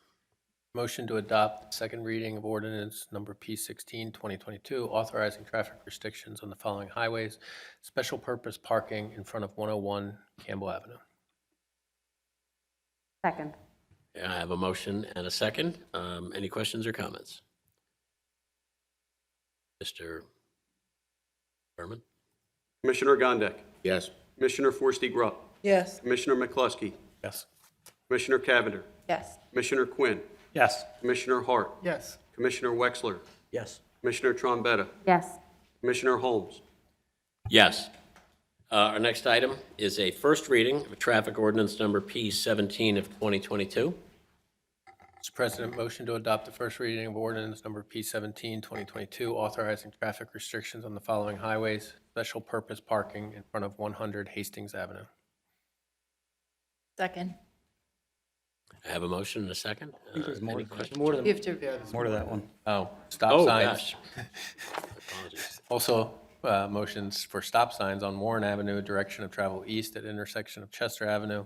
Motion to adopt second reading of ordinance number P16, 2022, authorizing traffic restrictions on the following highways: special purpose parking in front of 101 Campbell Avenue. Second. I have a motion and a second. Any questions or comments? Mr. Berman? Commissioner Gondik. Yes. Commissioner Forresty Grubb. Yes. Commissioner McCluskey. Yes. Commissioner Cavender. Yes. Commissioner Quinn. Yes. Commissioner Hart. Yes. Commissioner Wexler. Yes. Commissioner Trombetta. Yes. Commissioner Holmes. Yes. Our next item is a first reading of traffic ordinance number P17 of 2022. Mr. President, motion to adopt the first reading of ordinance number P17, 2022, authorizing traffic restrictions on the following highways: special purpose parking in front of 100 Hastings Avenue. Second. I have a motion and a second. Any questions? More than You have to. More to that one. Oh, stop Oh, signs. gosh. Apologies. Also, motions for stop signs on Warren Avenue, direction of travel east at intersection of Chester Avenue,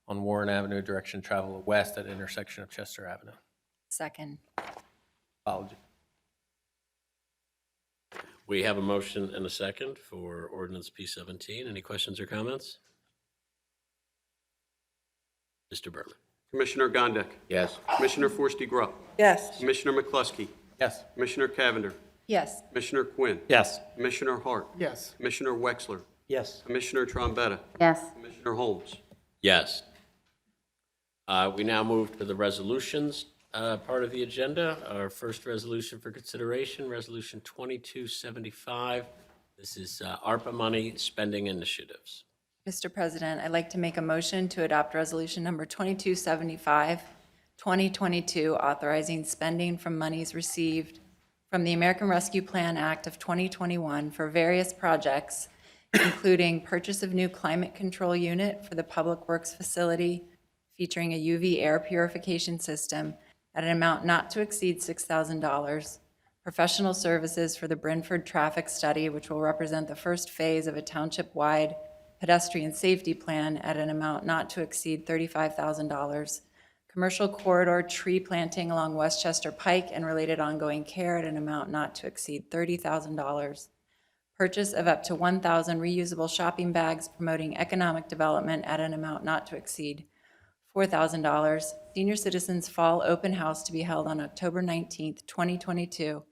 on Warren Avenue, direction of travel west at intersection of Chester Avenue. Second. Apology. We have a motion and a second for ordinance P17. Any questions or comments? Mr. Berman? Commissioner Gondik. Yes. Commissioner Forresty Grubb. Yes. Commissioner McCluskey. Yes. Commissioner Cavender. Yes. Commissioner Quinn. Yes. Commissioner Hart. Yes. Commissioner Wexler. Yes. Commissioner Trombetta. Yes. Commissioner Holmes. Yes. We now move to the resolutions part of the agenda. Our first resolution for consideration, Resolution 2275. This is ARPA money spending initiatives. Mr. President, I'd like to make a motion to adopt resolution number 2275, 2022, authorizing spending from monies received from the American Rescue Plan Act of 2021 for various projects, including purchase of new climate control unit for the Public Works facility featuring a UV air purification system at an amount not to exceed $6,000, professional services for the Brimford traffic study, which will represent the first phase of a township-wide pedestrian safety plan at an amount not to exceed $35,000, commercial corridor tree planting along Westchester Pike and related ongoing care at an amount not to exceed $30,000, purchase of up to 1,000 reusable shopping bags promoting economic development at an amount not to exceed $4,000, senior citizens fall open house to be held on October 19th, 2022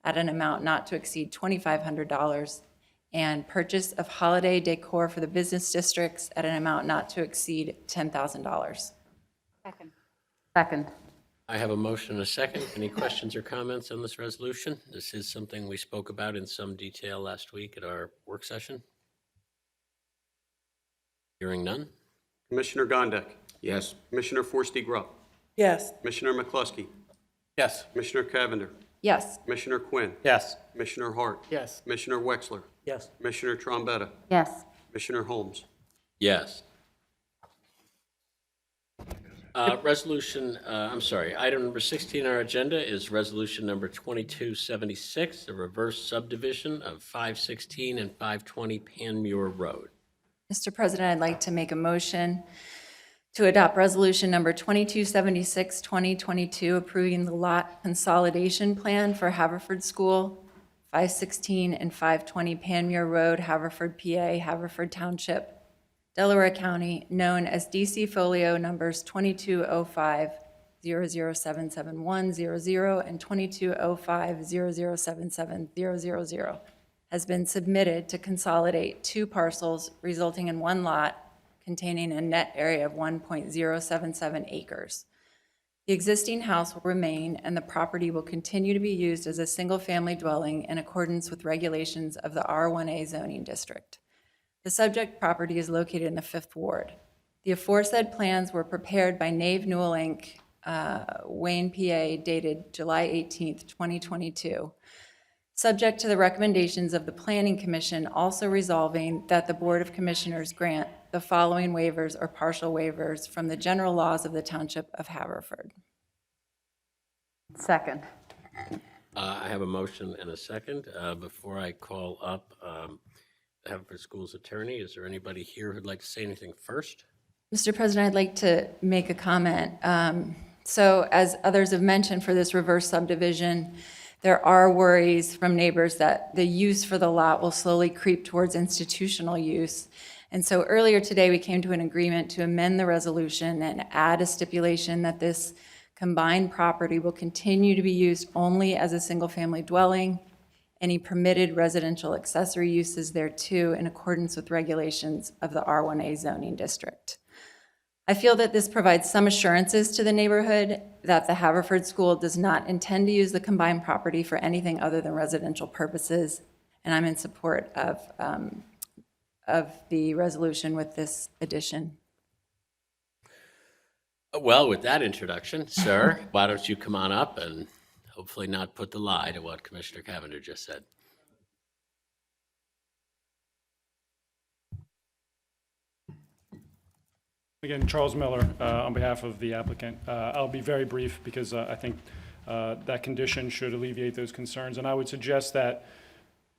at an amount not to exceed $2,500, and purchase of holiday decor for the business districts at an amount not to exceed $10,000. Second. Second. I have a motion and a second. Any questions or comments on this resolution? This is something we spoke about in some detail last week at our work session. Hearing none. Commissioner Gondek. Yes. Commissioner Forresty Grubb. Yes. Commissioner McCluskey. Yes. Commissioner Cavender. Yes. Commissioner Quinn. Yes. Commissioner Hart. Yes. Commissioner Wexler. Yes. Commissioner Trombetta. Yes. Commissioner Holmes. Yes. Item number 16 on our agenda is resolution number 2276, the reverse subdivision of 516 and 520 Panmure Road. Mr. President, I'd like to make a motion to adopt resolution number 2276, 2022, approving the lot consolidation plan for Haverford School, 516 and 520 Panmure Road, Haverford, PA, Haverford Township, Delaware County, known as DC Folio numbers 2205-0077100 and 2205-0077000, has been submitted to consolidate two parcels resulting in one lot containing a net area of 1.077 acres. The existing house will remain and the property will continue to be used as a single-family dwelling in accordance with regulations of the R1A zoning district. The subject property is located in the 5th Ward. The aforesaid plans were prepared by Nave Newell Inc., Wayne, PA, dated July 18th, 2022, subject to the recommendations of the Planning Commission, also resolving that the Board of Commissioners grant the following waivers or partial waivers from the general laws of the Township of Haverford. Second. I have a motion and a second. Before I call up the Haverford Schools attorney, is there anybody here who'd like to say anything first? Mr. President, I'd like to make a comment. So as others have mentioned for this reverse subdivision, there are worries from neighbors that the use for the lot will slowly creep towards institutional use. And so earlier today, we came to an agreement to amend the resolution and add a stipulation that this combined property will continue to be used only as a single-family dwelling, any permitted residential accessory uses thereto in accordance with regulations of the R1A zoning district. I feel that this provides some assurances to the neighborhood that the Haverford School does not intend to use the combined property for anything other than residential purposes, and I'm in support of the resolution with this addition. Well, with that introduction, sir, why don't you come on up and hopefully not put the lie to what Commissioner Cavender just said. Again, Charles Miller, on behalf of the applicant. I'll be very brief because I think that condition should alleviate those concerns. And I would suggest that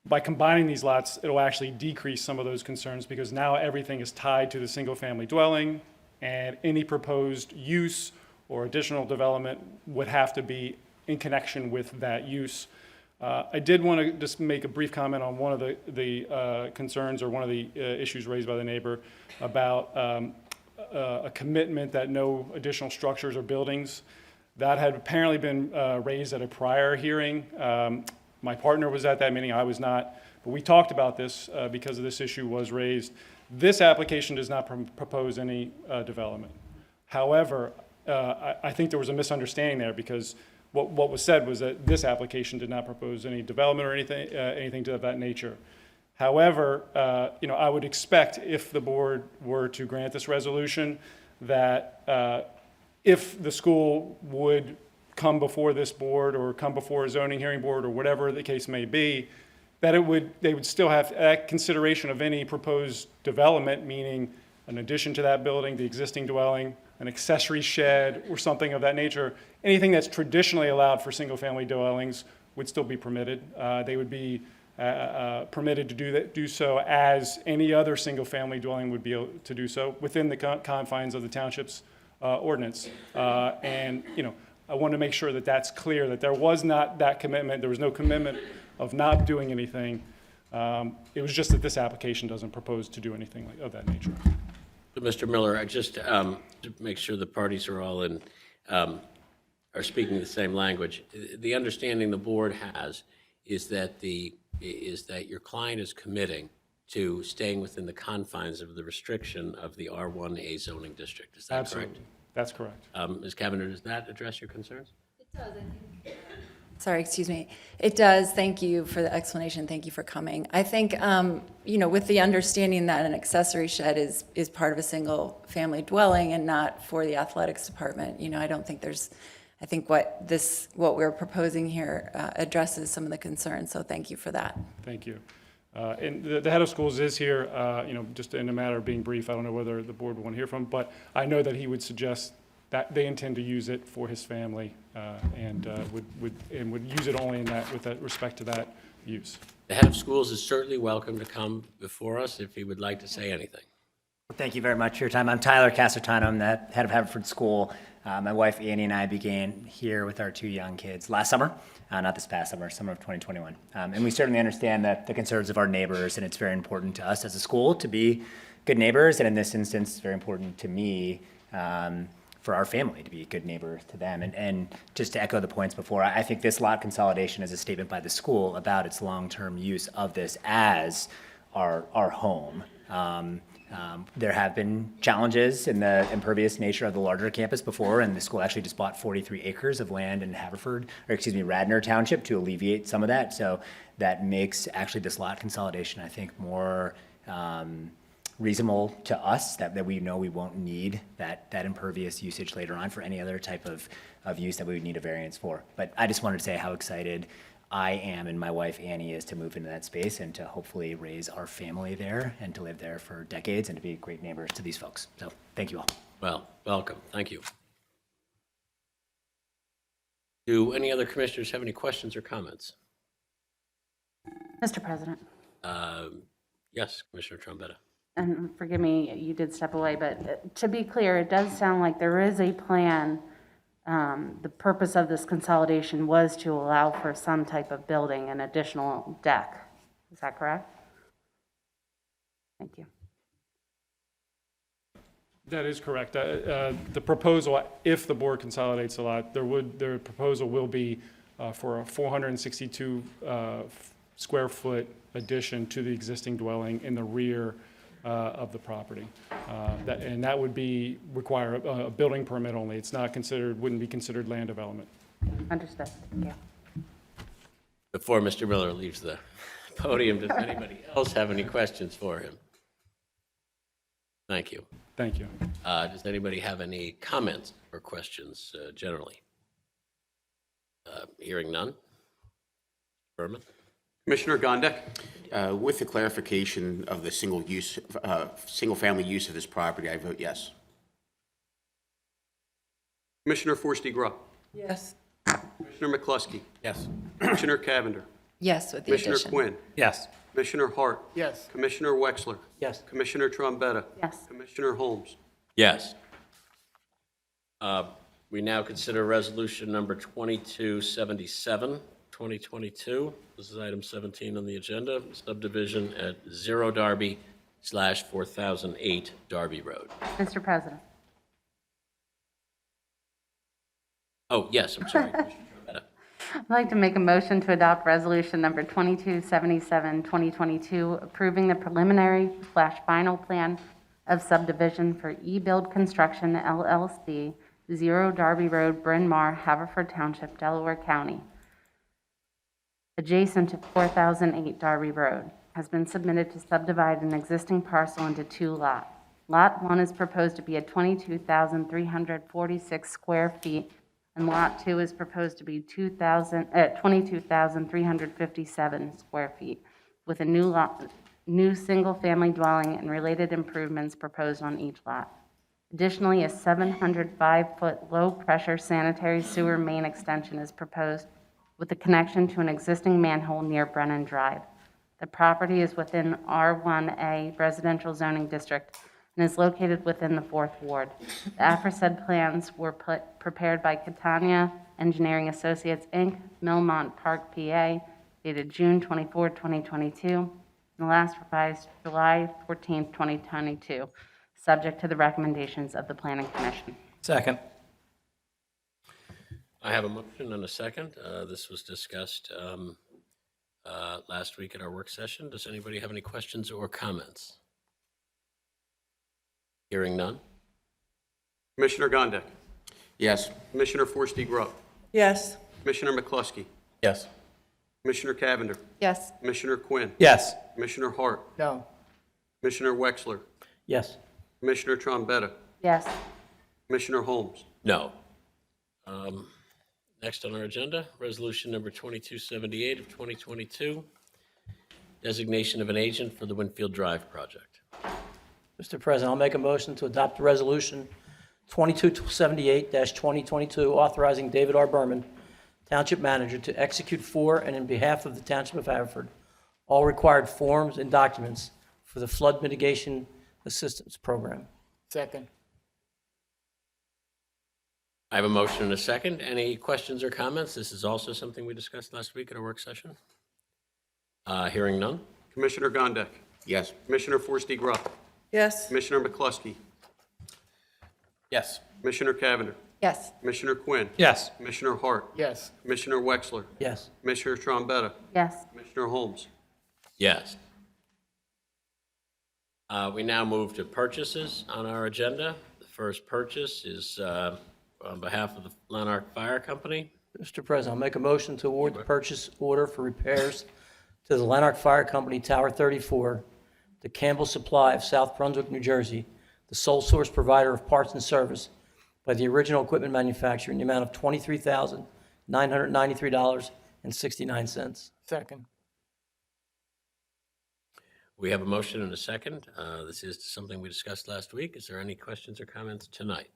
by combining these lots, it'll actually decrease some of those concerns because now everything is tied to the single-family dwelling, and any proposed use or additional development would have to be in connection with that use. I did want to just make a brief comment on one of the concerns or one of the issues raised by the neighbor about a commitment that no additional structures or buildings. That had apparently been raised at a prior hearing. My partner was at that meeting, I was not, but we talked about this because this issue was raised. This application does not propose any development. However, I think there was a misunderstanding there because what was said was that this application did not propose any development or anything of that nature. However, I would expect if the board were to grant this resolution that if the school would come before this board or come before a zoning hearing board or whatever the case may be, that they would still have consideration of any proposed development, meaning an addition to that building, the existing dwelling, an accessory shed, or something of that nature. Anything that's traditionally allowed for single-family dwellings would still be permitted. They would be permitted to do so as any other single-family dwelling would be able to do so within the confines of the township's ordinance. And, I want to make sure that that's clear, that there was not that commitment. There was no commitment of not doing anything. It was just that this application doesn't propose to do anything of that nature. So, Mr. Miller, I just to make sure the parties are all in, are speaking the same language. The understanding the board has is that your client is committing to staying within the confines of the restriction of the R1A zoning district. Is that Absolutely. correct? That's correct. Ms. Cavender, does that address your concerns? It does, I think. Sorry, excuse me. It does. Thank you for the explanation. Thank you for coming. I think, with the understanding that an accessory shed is part of a single-family dwelling and not for the athletics department, I don't think I think what we're proposing here addresses some of the concerns, so thank you for that. Thank you. And the head of schools is here, just in a matter of being brief. I don't know whether the board would want to hear from him, but I know that he would suggest that they intend to use it for his family and would use it only with respect to that use. The head of schools is certainly welcome to come before us if he would like to say anything. Thank you very much for your time. I'm Tyler Casertano. I'm the head of Haverford School. My wife Annie and I began here with our two young kids last summer, not this past summer, summer of 2021. And we certainly understand the concerns of our neighbors, and it's very important to us as a school to be good neighbors, and in this instance, it's very important to me for our family to be good neighbors to them. And just to echo the points before, I think this lot consolidation is a statement by the school about its long-term use of this as our home. There have been challenges in the impervious nature of the larger campus before, and the school actually just bought 43 acres of land in Radnor Township to alleviate some of that. So that makes actually this lot consolidation, I think, more reasonable to us, that we know we won't need that impervious usage later on for any other type of use that we would need a variance for. But I just wanted to say how excited I am and my wife Annie is to move into that space and to hopefully raise our family there and to live there for decades and to be great neighbors to these folks. So thank you all. Well, welcome. Thank you. Do any other commissioners have any questions or comments? Mr. President, Yes, Commissioner Trombetta. and forgive me, you did step away, but to be clear, it does sound like there is a plan. The purpose of this consolidation was to allow for some type of building, an additional deck. Is that correct? Thank you. That is correct. The proposal, if the board consolidates a lot, their proposal will be for a 462 square foot addition to the existing dwelling in the rear of the property. And that would require a building permit only. It's not wouldn't be considered land development. Understood. Thank you. Before Mr. Miller leaves the podium, does anybody else have any questions for him? Thank you. Thank you. Does anybody have any comments or questions generally? Hearing none. Berman? Commissioner Gondek? With the clarification of the single-family use of this property, I vote yes. Commissioner Forresty-Grubb? Yes. Commissioner McCluskey? Yes. Commissioner Cavender? Yes, with the Commissioner addition. Quinn? Yes. Commissioner Hart? Yes. Commissioner Wexler? Yes. Commissioner Trombetta? Yes. Commissioner Holmes? Yes. We now consider resolution number 2277, 2022. This is item 17 on the agenda, subdivision at 0 Darby / 4008 Darby Road. Mr. President. Oh, yes, I'm sorry. Commissioner Trombetta. I'd like to make a motion to adopt resolution number 2277, 2022, approving the preliminary / final plan of subdivision for E-Build Construction LLC, 0 Darby Road, Bryn Mawr, Haverford Township, Delaware County, adjacent to 4008 Darby Road, has been submitted to subdivide an existing parcel into 2 lots. Lot 1 is proposed to be a 22,346 square feet and Lot 2 is proposed to be 22,357 square feet, with a new single-family dwelling and related improvements proposed on each lot. Additionally, a 705-foot low-pressure sanitary sewer main extension is proposed with a connection to an existing manhole near Brennan Drive. The property is within R1A residential zoning district and is located within the 4th Ward. The aforesaid plans were prepared by Catania Engineering Associates, Inc., Millmont Park, PA, dated June 24, 2022, and the last revised July 14, 2022, subject to the recommendations of the Planning Commission. Second. I have a motion and a second. This was discussed last week at our work session. Does anybody have any questions or comments? Hearing none. Commissioner Gondik. Yes. Commissioner Forresty Grubb. Yes. Commissioner McCluskey. Yes. Commissioner Cavender. Yes. Commissioner Quinn. Yes. Commissioner Hart. No. Commissioner Wexler. Yes. Commissioner Trombetta. Yes. Commissioner Holmes. No. Next on our agenda, resolution number 2278 of 2022, designation of an agent for the Winfield Drive project. Mr. President, I'll make a motion to adopt the resolution 2278-2022, authorizing David R. Berman, Township Manager, to execute for and in behalf of the Township of Haverford all required forms and documents for the Flood Mitigation Assistance Program. Second. I have a motion and a second. Any questions or comments? This is also something we discussed last week at our work session. Hearing none. Commissioner Gondik. Yes. Commissioner Forresty Grubb. Yes. Commissioner McCluskey. Yes. Commissioner Cavender. Yes. Commissioner Quinn. Yes. Commissioner Hart. Yes. Commissioner Wexler. Yes. Commissioner Trombetta. Yes. Commissioner Holmes. Yes. We now move to purchases on our agenda. The first purchase is on behalf of the Lanark Fire Company. Mr. President, I'll make a motion to award the purchase order for repairs to the Lanark Fire Company Tower 34, to Campbell Supply of South Brunswick, New Jersey, the sole source provider of parts and service by the original equipment manufacturer in the amount of $23,993.69. Second. We have a motion and a second. This is something we discussed last week. Is there any questions or comments tonight?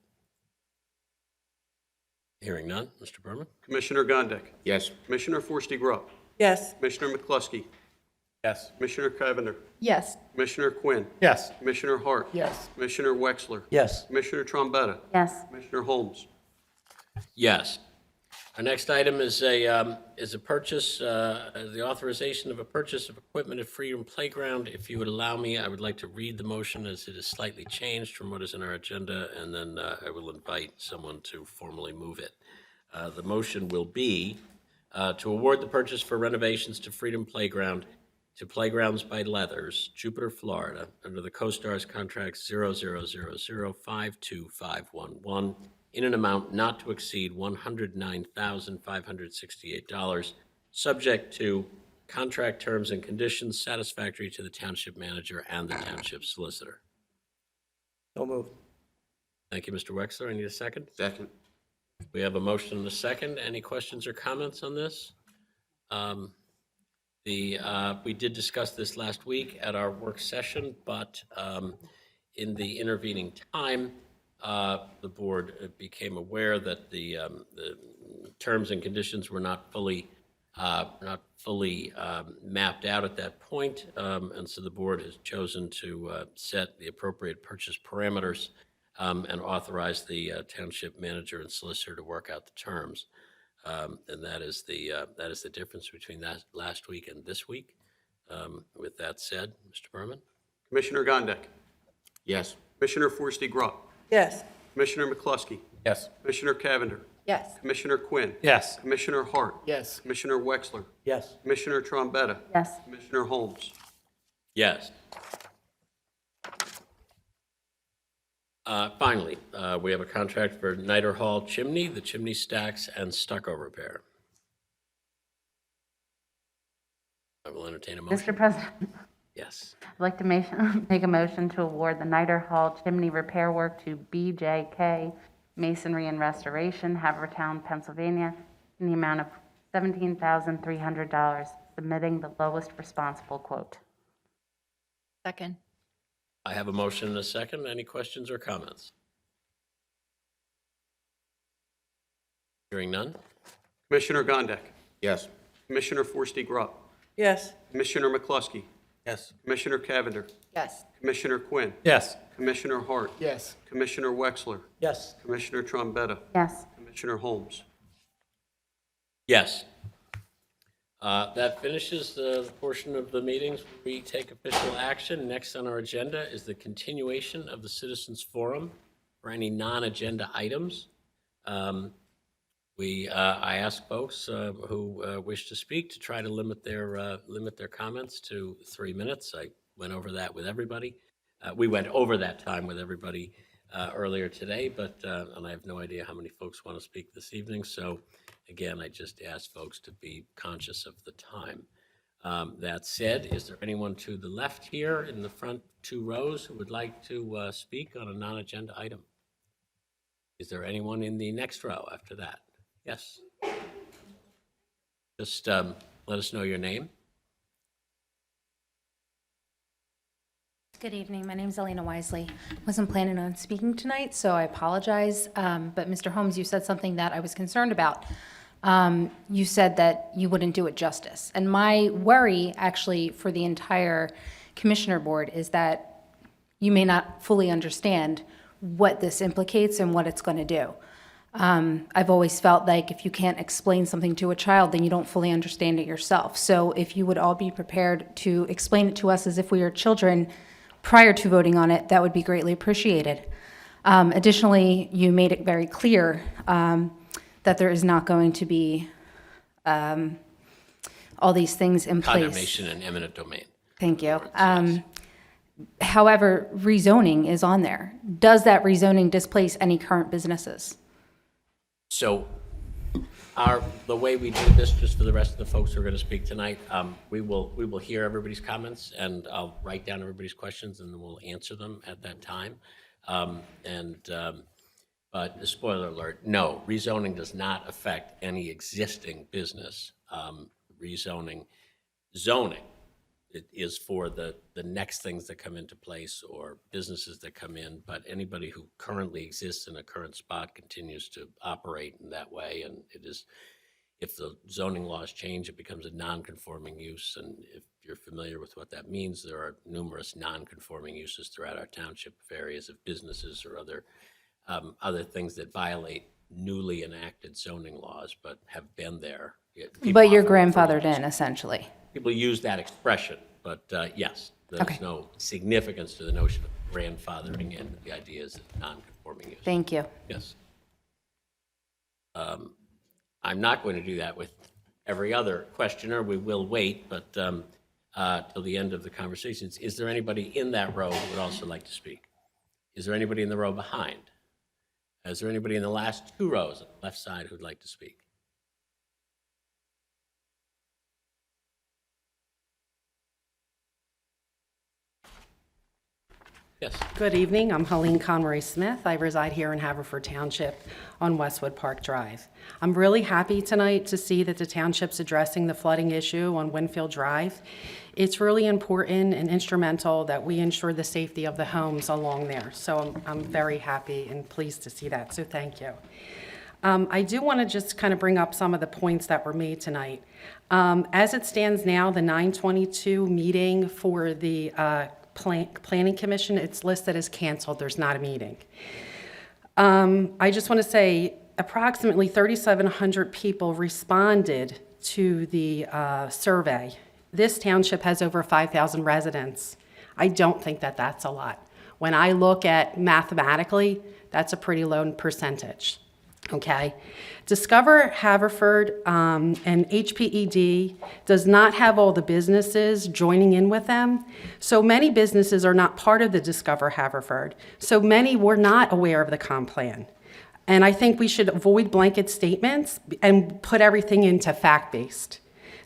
Hearing none. Mr. Berman? Commissioner Gondik. Yes. Commissioner Forresty Grubb. Yes. Commissioner McCluskey. Yes. Commissioner Cavender. Yes. Commissioner Quinn. Yes. Commissioner Hart. Yes. Commissioner Wexler. Yes. Commissioner Trombetta. Yes. Commissioner Holmes. Yes. Our next item is a purchase, the authorization of a purchase of equipment at Freedom Playground. If you would allow me, I would like to read the motion as it is slightly changed from what is in our agenda, and then I will invite someone to formally move it. The motion will be to award the purchase for renovations to Freedom Playground to Playgrounds by Leathers, Jupiter, Florida, under the CoStarz contract 000052511, in an amount not to exceed $109,568, subject to contract terms and conditions satisfactory to the township manager and the township solicitor. So moved. Thank you, Mr. Wexler. I need a second. Second. We have a motion and a second. Any questions or comments on this? We did discuss this last week at our work session, but in the intervening time, the board became aware that the terms and conditions were not fully mapped out at that point, and so the board has chosen to set the appropriate purchase parameters and authorize the township manager and solicitor to work out the terms. And that is the difference between that last week and this week. With that said, Mr. Berman? Commissioner Gondik. Yes. Commissioner Forresty Grubb. Yes. Commissioner McCluskey. Yes. Commissioner Cavender. Yes. Commissioner Quinn. Yes. Commissioner Hart. Yes. Commissioner Wexler. Yes. Commissioner Trombetta. Yes. Commissioner Holmes. Yes. Finally, we have a contract for Nider Hall chimney, the chimney stacks, and stucco repair. I will entertain a motion. Mr. President, Yes. I'd like to make a motion to award the Nider Hall chimney repair work to BJK Masonry and Restoration, Havertown, Pennsylvania, in the amount of $17,300, submitting the lowest responsible quote. Second. I have a motion and a second. Any questions or comments? Hearing none? Commissioner Gondik. Yes. Commissioner Forresty Grubb. Yes. Commissioner McCluskey. Yes. Commissioner Cavender. Yes. Commissioner Quinn. Yes. Commissioner Hart. Yes. Commissioner Wexler. Yes. Commissioner Trombetta. Yes. Commissioner Holmes. Yes. That finishes the portion of the meetings where we take official action. Next on our agenda is the continuation of the Citizens Forum for any non-agenda items. I ask folks who wish to speak to try to limit their comments to 3 minutes. I went over that with everybody. We went over that time with everybody earlier today, but and I have no idea how many folks want to speak this evening. So again, I just ask folks to be conscious of the time. That said, is there anyone to the left here in the front 2 rows who would like to speak on a non-agenda item? Is there anyone in the next row after that? Yes. Just let us know your name. Good evening. My name is Elena Wisely. Wasn't planning on speaking tonight, so I apologize. But Mr. Holmes, you said something that I was concerned about. You said that you wouldn't do it justice. And my worry, actually, for the entire commissioner board is that you may not fully understand what this implicates and what it's going to do. I've always felt like if you can't explain something to a child, then you don't fully understand it yourself. So if you would all be prepared to explain it to us as if we were children prior to voting on it, that would be greatly appreciated. Additionally, you made it very clear that there is not going to be all these things in place. Condemnation and eminent domain. Thank you. However, rezoning is on there. Does that rezoning displace any current businesses? So the way we do this, just for the rest of the folks who are going to speak tonight, we will hear everybody's comments, and I'll write down everybody's questions, and then we'll answer them at that time. But the spoiler alert, no, rezoning does not affect any existing business. Zoning, it is for the next things that come into place or businesses that come in, but anybody who currently exists in a current spot continues to operate in that way. And it is, if the zoning laws change, it becomes a non-conforming use. And if you're familiar with what that means, there are numerous non-conforming uses throughout our township of areas of businesses or other things that violate newly enacted zoning laws, but have been there. But you're grandfathered in, essentially. People use that expression, but yes, there's no significance to the notion of grandfathering in. The idea is non-conforming use. Thank you. Yes. I'm not going to do that with every other questioner. We will wait, but till the end of the conversations. Is there anybody in that row who would also like to speak? Is there anybody in the row behind? Is there anybody in the last 2 rows on the left side who'd like to speak? Yes. Good evening. I'm Helene Conroy Smith. I reside here in Haverford Township on Westwood Park Drive. I'm really happy tonight to see that the township's addressing the flooding issue on Winfield Drive. It's really important and instrumental that we ensure the safety of the homes along there. So I'm very happy and pleased to see that. So thank you. I do want to just kind of bring up some of the points that were made tonight. As it stands now, the 9/22 meeting for the Planning Commission, it's listed as canceled. There's not a meeting. I just want to say approximately 3,700 people responded to the survey. This township has over 5,000 residents. I don't think that that's a lot. When I look at mathematically, that's a pretty low percentage. Okay. Discover Haverford and HPED does not have all the businesses joining in with them. So many businesses are not part of the Discover Haverford. So many were not aware of the comp plan. And I think we should avoid blanket statements and put everything into fact-based.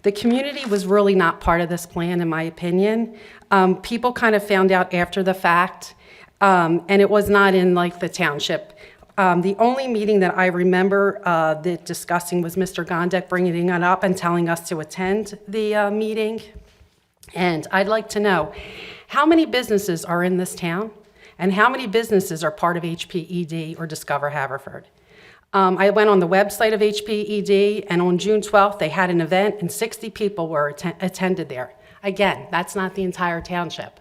The community was really not part of this plan, in my opinion. People kind of found out after the fact, and it was not in like the township The only meeting that I remember that discussing was Mr. Gondek bringing it up and telling us to attend the meeting. And I'd like to know, how many businesses are in this town? And how many businesses are part of HPED or Discover Haverford? I went on the website of HPED, and on June 12th, they had an event, and 60 people were attended there. Again, that's not the entire township.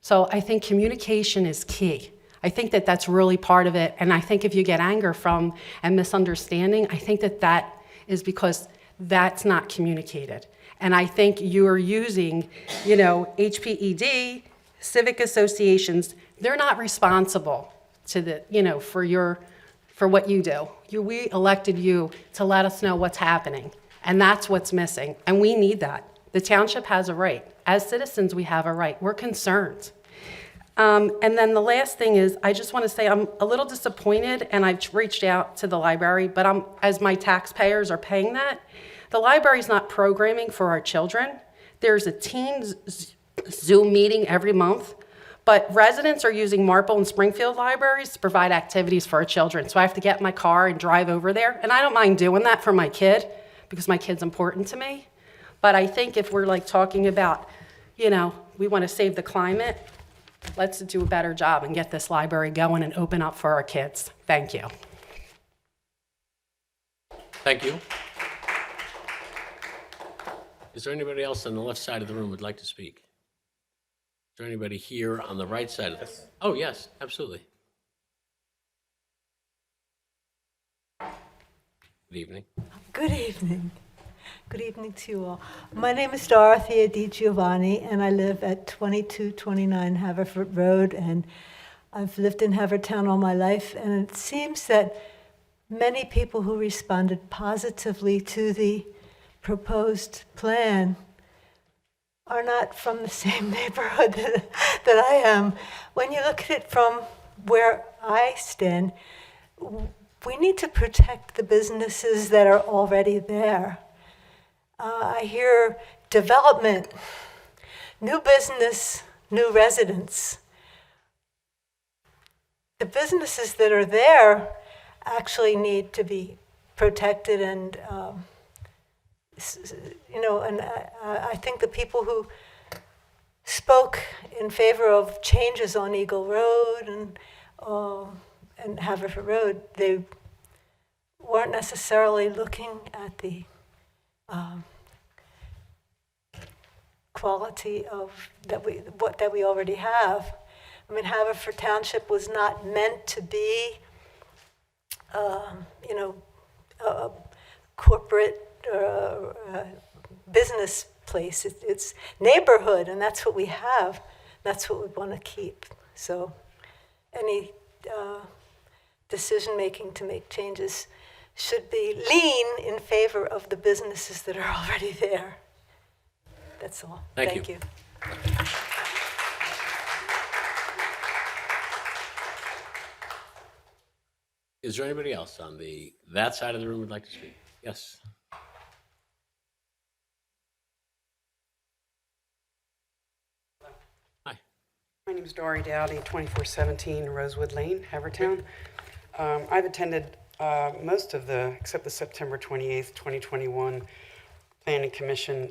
So I think communication is key. I think that that's really part of it, and I think if you get anger from and misunderstanding, I think that that is because that's not communicated. And I think you're using, HPED, civic associations, they're not responsible to the, for what you do. We elected you to let us know what's happening, and that's what's missing, and we need that. The township has a right. As citizens, we have a right. We're concerned. And then the last thing is, I just want to say I'm a little disappointed, and I've reached out to the library, but as my taxpayers are paying that, the library's not programming for our children. There's a teen Zoom meeting every month, but residents are using Marple and Springfield libraries to provide activities for our children. So I have to get in my car and drive over there, and I don't mind doing that for my kid, because my kid's important to me. But I think if we're talking about, we want to save the climate, let's do a better job and get this library going and open up for our kids. Thank you. Thank you. Is there anybody else on the left side of the room who'd like to speak? Is there anybody here on the right side of this? Oh, yes, absolutely. Good evening. Good evening. Good evening to you all. My name is Dorothea Di Giovanni, and I live at 2229 Haverford Road, and I've lived in Havertown all my life, and it seems that many people who responded positively to the proposed plan are not from the same neighborhood that I am. When you look at it from where I stand, we need to protect the businesses that are already there. I hear development, new business, new residents. The businesses that are there actually need to be protected, and I think the people who spoke in favor of changes on Eagle Road and Haverford Road, they weren't necessarily looking at the quality of that we already have. I mean, Haverford Township was not meant to be, a corporate business place. It's neighborhood, and that's what we have. That's what we want to keep. So, any decision making to make changes should be lean in favor of the businesses that are already there. That's all. Thank you. Is there anybody else on that side of the room who'd like to speak? Yes. Hi. My name is Dory Dowdy, 2417 Rosewood Lane, Havertown. I've attended most of except the September 28th, 2021 Planning Commission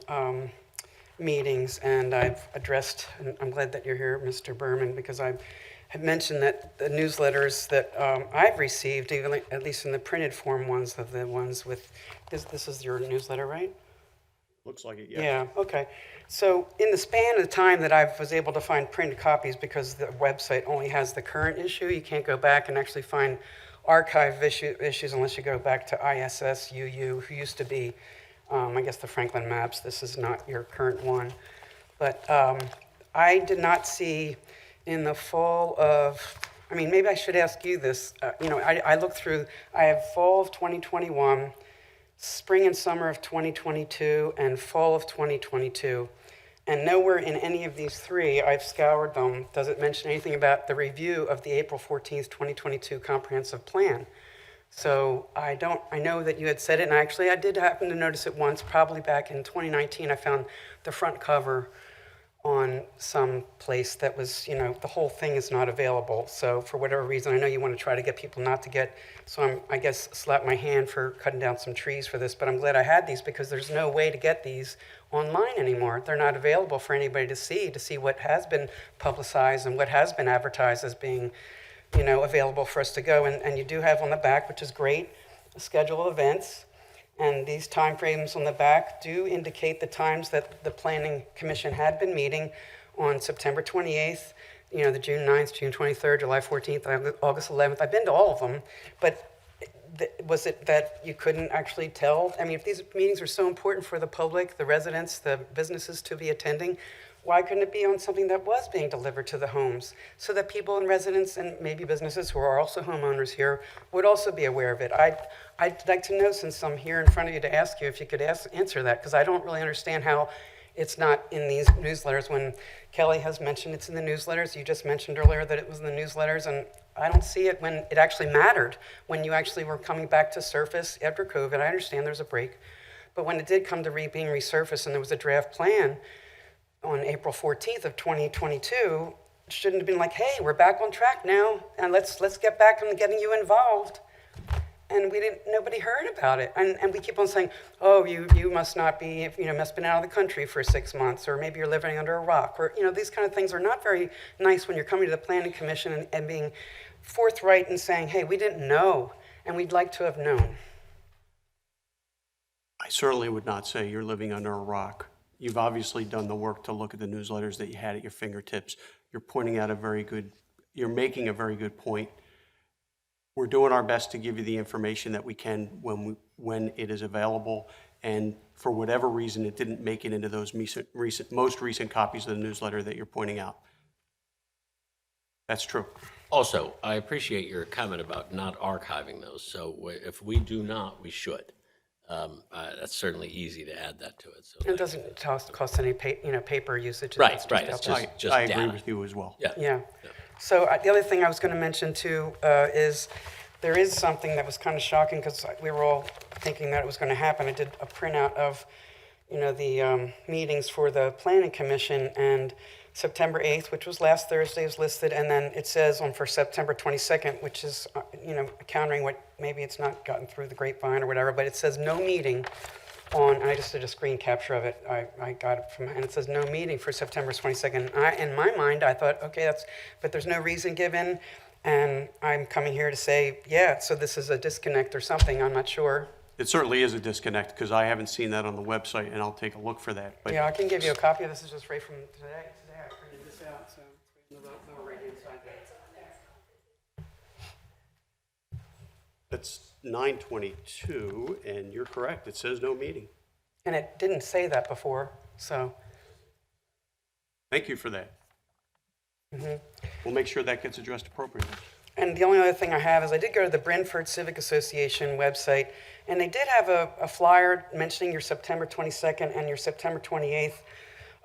meetings, and I've addressed, and I'm glad that you're here, Mr. Berman, because I had mentioned that the newsletters that I've received, even at least in the printed form ones of the ones with, this is your newsletter, right? Looks like it, yeah. Yeah, okay. So in the span of time that I was able to find printed copies, because the website only has the current issue, you can't go back and actually find archive issues unless you go back to ISSUU, who used to be, I guess, the Franklin Maps. This is not your current one. But I did not see in the fall of, maybe I should ask you this. I looked through, I have fall of 2021, spring and summer of 2022, and fall of 2022. And nowhere in any of these three, I've scoured them, does it mention anything about the review of the April 14th, 2022 comprehensive plan. So I know that you had said it, and I did happen to notice it once, probably back in 2019. I found the front cover on some place that was, the whole thing is not available. So for whatever reason, I know you want to try to get people not to get, so I guess, slap my hand for cutting down some trees for this, but I'm glad I had these because there's no way to get these online anymore. They're not available for anybody to see what has been publicized and what has been advertised as being, available for us to go. And you do have on the back, which is great, a schedule of events. And these timeframes on the back do indicate the times that the Planning Commission had been meeting on September 28th, the June 9th, June 23rd, July 14th, August 11th. I've been to all of them, but was it that you couldn't actually tell? I mean, if these meetings are so important for the public, the residents, the businesses to be attending, why couldn't it be on something that was being delivered to the homes so that people and residents and maybe businesses who are also homeowners here would also be aware of it? I'd like to know, since I'm here in front of you, to ask you if you could answer that, because I don't really understand how it's not in these newsletters when Kelly has mentioned it's in the newsletters. You just mentioned earlier that it was in the newsletters, and I don't see it when it actually mattered, when you actually were coming back to surface after COVID. I understand there's a break, but when it did come to being resurfaced and there was a draft plan on April 14th of 2022, it shouldn't have been like, hey, we're back on track now, and let's get back on getting you involved. And nobody heard about it. And we keep on saying, oh, you must not be, must have been out of the country for 6 months, or maybe you're living under a rock, or, these kind of things are not very nice when you're coming to the Planning Commission and being forthright and saying, hey, we didn't know, and we'd like to have known. I certainly would not say you're living under a rock. You've obviously done the work to look at the newsletters that you had at your fingertips. You're pointing out you're making a very good point. We're doing our best to give you the information that we can when it is available, and for whatever reason, it didn't make it into those most recent copies of the newsletter that you're pointing out. That's true. Also, I appreciate your comment about not archiving those. So if we do not, we should. That's certainly easy to add that to it. So it doesn't cost any paper usage. Right. It's just I data. agree with you as well. Yeah. So the other thing I was going to mention too is there is something that was kind of shocking because we were all thinking that it was going to happen. I did a printout of, the meetings for the Planning Commission, and September 8th, which was last Thursday, is listed, and then it says for September 22nd, which is, countering what maybe it's not gotten through the grapevine or whatever, but it says no meeting on, and I just did a screen capture of it. I got it from, and it says no meeting for September 22nd. In my mind, I thought, okay, but there's no reason given, and I'm coming here to say, yeah, so this is a disconnect or something. I'm not sure. It certainly is a disconnect because I haven't seen that on the website, and I'll take a look for that. But yeah, I can give you a copy of this. Is just right from today. Today I printed this out, so it's in the lower right-hand side there. That's 9/22, and you're correct. It says no meeting. And it didn't say that before, so. Thank you for that. Mm-hmm. We'll make sure that gets addressed appropriately. And the only other thing I have is I did go to the Brimford Civic Association website, and they did have a flyer mentioning your September 22nd and your September 28th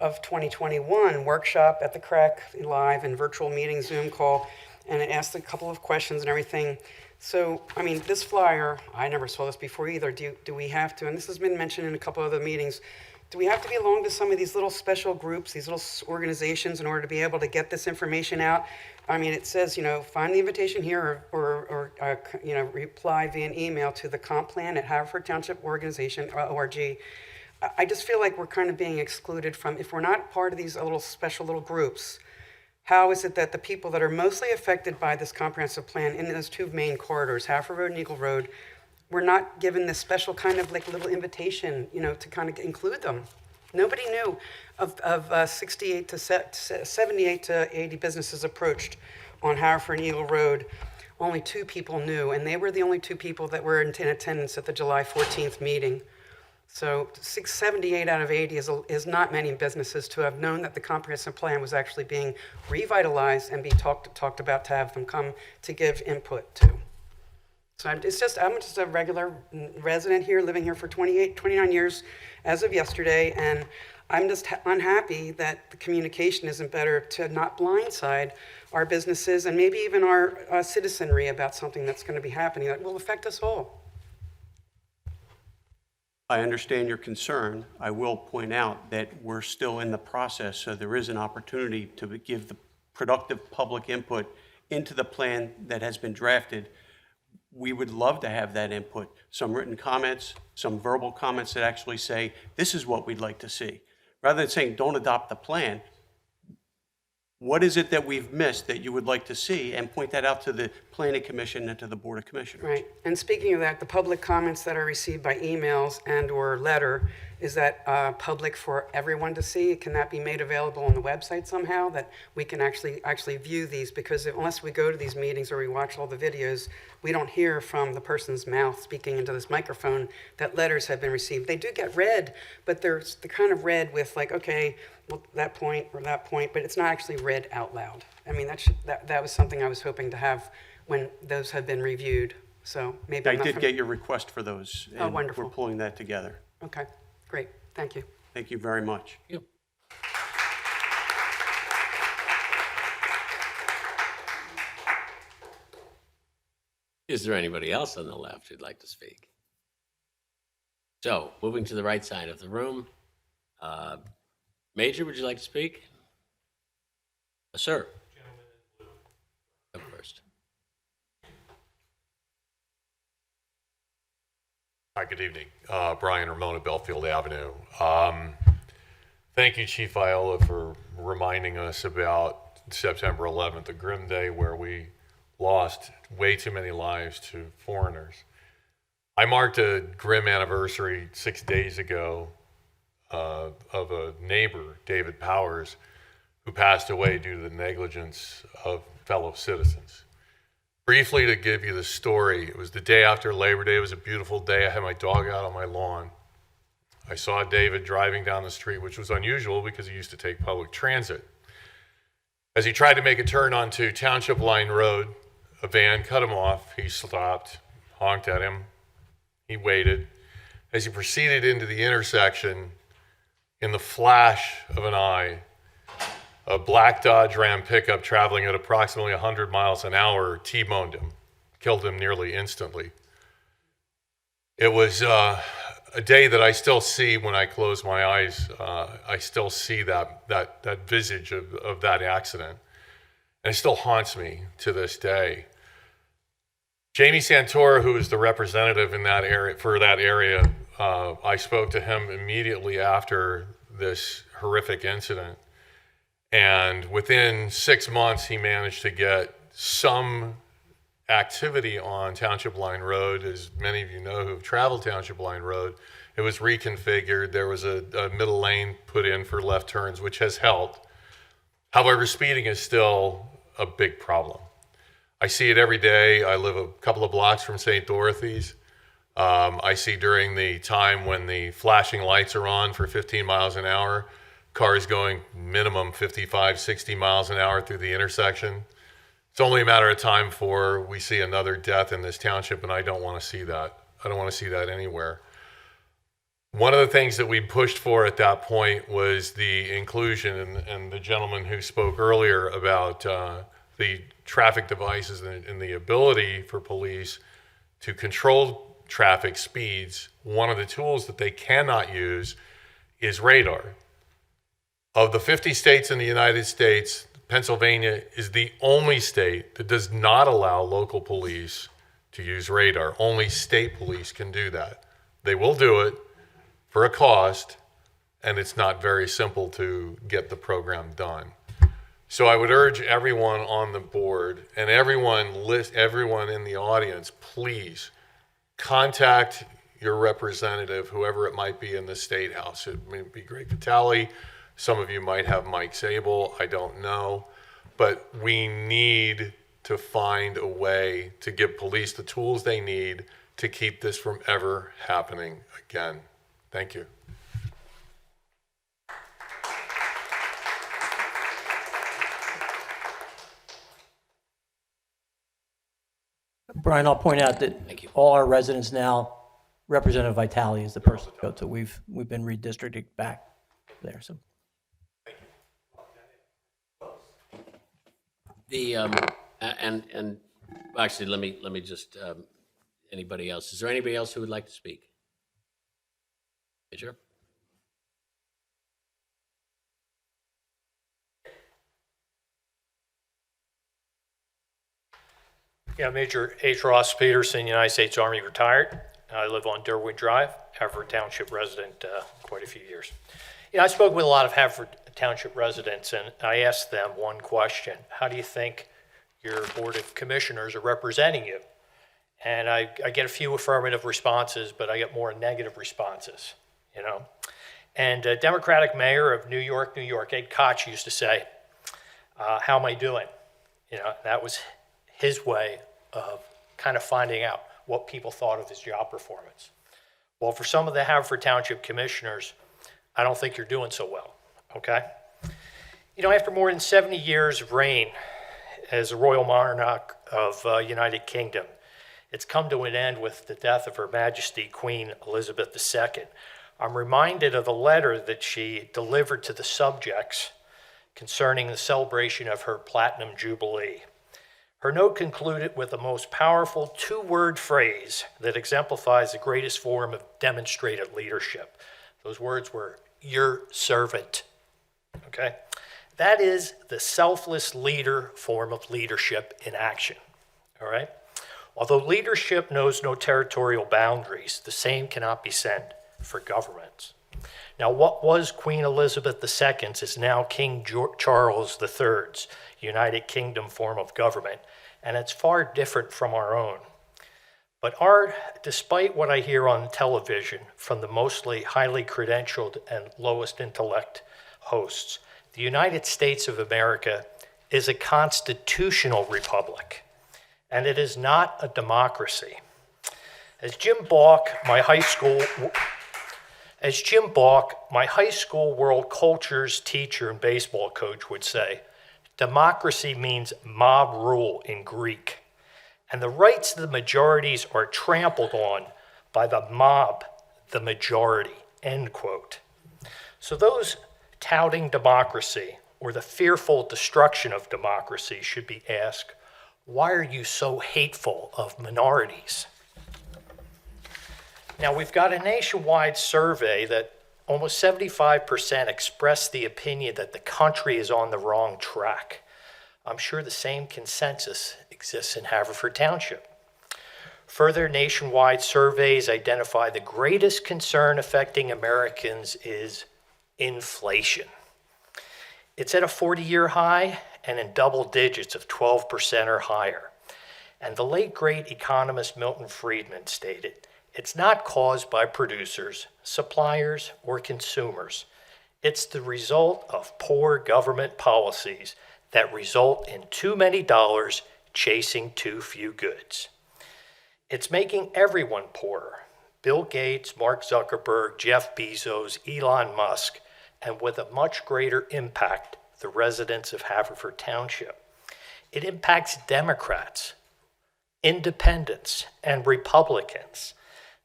of 2021 workshop at the Crack live and virtual meeting Zoom call, and it asked a couple of questions and everything. So, I mean, this flyer, I never saw this before either. Do we have to, and this has been mentioned in a couple other meetings, do we have to belong to some of these little special groups, these little organizations in order to be able to get this information out? I mean, it says, find the invitation here or reply via an email to the comp plan at Haverford Township Organization, ORG. I just feel like we're kind of being excluded from, if we're not part of these special little groups, how is it that the people that are mostly affected by this comprehensive plan in those two main corridors, Harford Road and Eagle Road, we're not given this special kind of little invitation, to kind of include them. Nobody knew of 78 to 78 to 80 businesses approached on Harford and Eagle Road. Only 2 people knew, and they were the only 2 people that were in attendance at the July 14th meeting. So 78 out of 80 is not many businesses to have known that the comprehensive plan was actually being revitalized and be talked about to have them come to give input to. So I'm just a regular resident here, living here for 29 years as of yesterday, and I'm just unhappy that the communication isn't better to not blindside our businesses and maybe even our citizenry about something that's going to be happening that will affect us all. I understand your concern. I will point out that we're still in the process, so there is an opportunity to give the productive public input into the plan that has been drafted. We would love to have that input, some written comments, some verbal comments that actually say, this is what we'd like to see. Rather than saying, don't adopt the plan, what is it that we've missed that you would like to see, and point that out to the Planning Commission and to the Board of Commissioners. Right, and speaking of that, the public comments that are received by emails and/or letter, is that public for everyone to see? Can that be made available on the website somehow, that we can actually view these? Because unless we go to these meetings or we watch all the videos, we don't hear from the person's mouth speaking into this microphone that letters have been received. They do get read, but they're kind of read with like, okay, well, that point or that point, but it's not actually read out loud. I mean, that was something I was hoping to have when those have been reviewed. So maybe I did get your request for those. Oh, and wonderful. We're pulling that together. Okay, great. Thank you. Thank you very much. Yep. Is there anybody else on the left who'd like to speak? So, moving to the right side of the room. Major, would you like to speak? Sir. Go first. Hi, good evening. Brian Ramona, Belfield Avenue. Thank you, Chief Viola, for reminding us about September 11th, a grim day where we lost way too many lives to foreigners. I marked a grim anniversary 6 days ago of a neighbor, David Powers, who passed away due to the negligence of fellow citizens. Briefly, to give you the story, it was the day after Labor Day. It was a beautiful day. I had my dog out on my lawn. I saw David driving down the street, which was unusual because he used to take public transit. As he tried to make a turn onto Township Line Road, a van cut him off. He stopped, honked at him. He waited. As he proceeded into the intersection, in the flash of an eye, a black Dodge Ram pickup traveling at approximately 100 miles an hour T-boned him, killed him nearly instantly. It was a day that I still see when I close my eyes. I still see that visage of that accident, and it still haunts me to this day. Jamie Santora, who is the representative in that area for that area, I spoke to him immediately after this horrific incident. And within 6 months, he managed to get some activity on Township Line Road. As many of you know who have traveled Township Line Road, it was reconfigured. There was a middle lane put in for left turns, which has helped. However, speeding is still a big problem. I see it every day. I live a couple of blocks from St. Dorothy's. I see during the time when the flashing lights are on for 15 miles an hour, cars going minimum 55, 60 miles an hour through the intersection. It's only a matter of time before we see another death in this township, and I don't want to see that. I don't want to see that anywhere. One of the things that we pushed for at that point was the inclusion, and the gentleman who spoke earlier about the traffic devices and the ability for police to control traffic speeds. One of the tools that they cannot use is radar. Of the 50 states in the United States, Pennsylvania is the only state that does not allow local police to use radar. Only state police can do that. They will do it for a cost, and it's not very simple to get the program done. So I would urge everyone on the board and everyone in the audience, please contact your representative, whoever it might be in the State House. It may be Greg Vitale. Some of you might have Mike Zabel. I don't know. But we need to find a way to give police the tools they need to keep this from ever happening again. Thank you. Brian, I'll point out that all our residents now, Representative Vitale is the person to go to. We've been redistricted back there. So. Actually, let me just, anybody else? Is there anybody else who would like to speak? Major? Yeah, Major H. Ross Peterson, United States Army, retired. I live on Murderwood Drive, Haverford Township resident quite a few years. I spoke with a lot of Haverford Township residents, and I asked them one question. How do you think your Board of Commissioners are representing you? And I get a few affirmative responses, but I get more negative responses, And Democratic Mayor of New York, Ed Koch used to say, how am I doing? That was his way of kind of finding out what people thought of his job performance. Well, for some of the Haverford Township commissioners, I don't think you're doing so well, okay? After more than 70 years of reign as a royal monarch of United Kingdom, it's come to an end with the death of Her Majesty Queen Elizabeth II. I'm reminded of the letter that she delivered to the subjects concerning the celebration of her Platinum Jubilee. Her note concluded with the most powerful two-word phrase that exemplifies the greatest form of demonstrated leadership. Those words were, "your servant." Okay? That is the selfless leader form of leadership in action. All right? Although leadership knows no territorial boundaries, the same cannot be said for governments. Now, what was Queen Elizabeth II's is now King Charles III's United Kingdom form of government, and it's far different from our own. But despite what I hear on television from the mostly highly credentialed and lowest intellect hosts, the United States of America is a constitutional republic, and it is not a democracy. As Jim Balk, my high school world cultures teacher and baseball coach would say, democracy means mob rule in Greek, and the rights of the majorities are trampled on by the mob, the majority, end quote. So those touting democracy or the fearful destruction of democracy should be asked, why are you so hateful of minorities? Now, we've got a nationwide survey that almost 75% expressed the opinion that the country is on the wrong track. I'm sure the same consensus exists in Haverford Township. Further nationwide surveys identify the greatest concern affecting Americans is inflation. It's at a 40-year high and in double digits of 12% or higher. And the late great economist Milton Friedman stated, it's not caused by producers, suppliers, or consumers. It's the result of poor government policies that result in too many dollars chasing too few goods. It's making everyone poorer. Bill Gates, Mark Zuckerberg, Jeff Bezos, Elon Musk, and with a much greater impact, the residents of Haverford Township. It impacts Democrats, independents, and Republicans.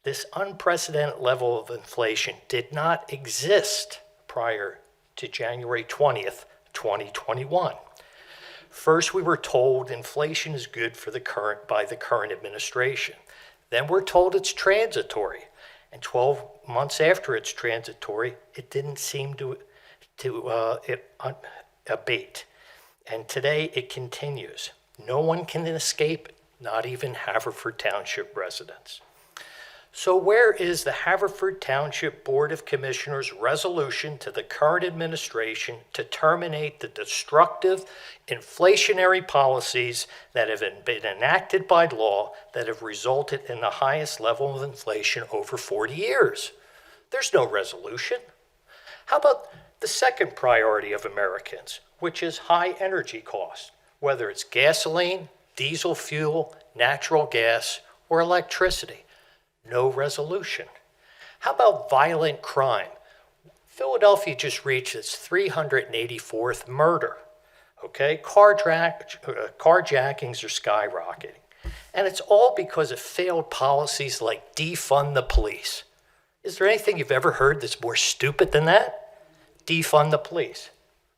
This unprecedented level of inflation did not exist prior to January 20th, 2021. First, we were told inflation is good by the current administration. Then we're told it's transitory. And 12 months after it's transitory, it didn't seem to abate. And today it continues. No one can escape it, not even Haverford Township residents. So where is the Haverford Township Board of Commissioners' resolution to the current administration to terminate the destructive inflationary policies that have been enacted by law that have resulted in the highest level of inflation over 40 years? There's no resolution. How about the second priority of Americans, which is high energy costs, whether it's gasoline, diesel fuel, natural gas, or electricity? No resolution. How about violent crime? Philadelphia just reached its 384th murder. Okay, carjackings are skyrocketing. And it's all because of failed policies like defund the police. Is there anything you've ever heard that's more stupid than that? Defund the police.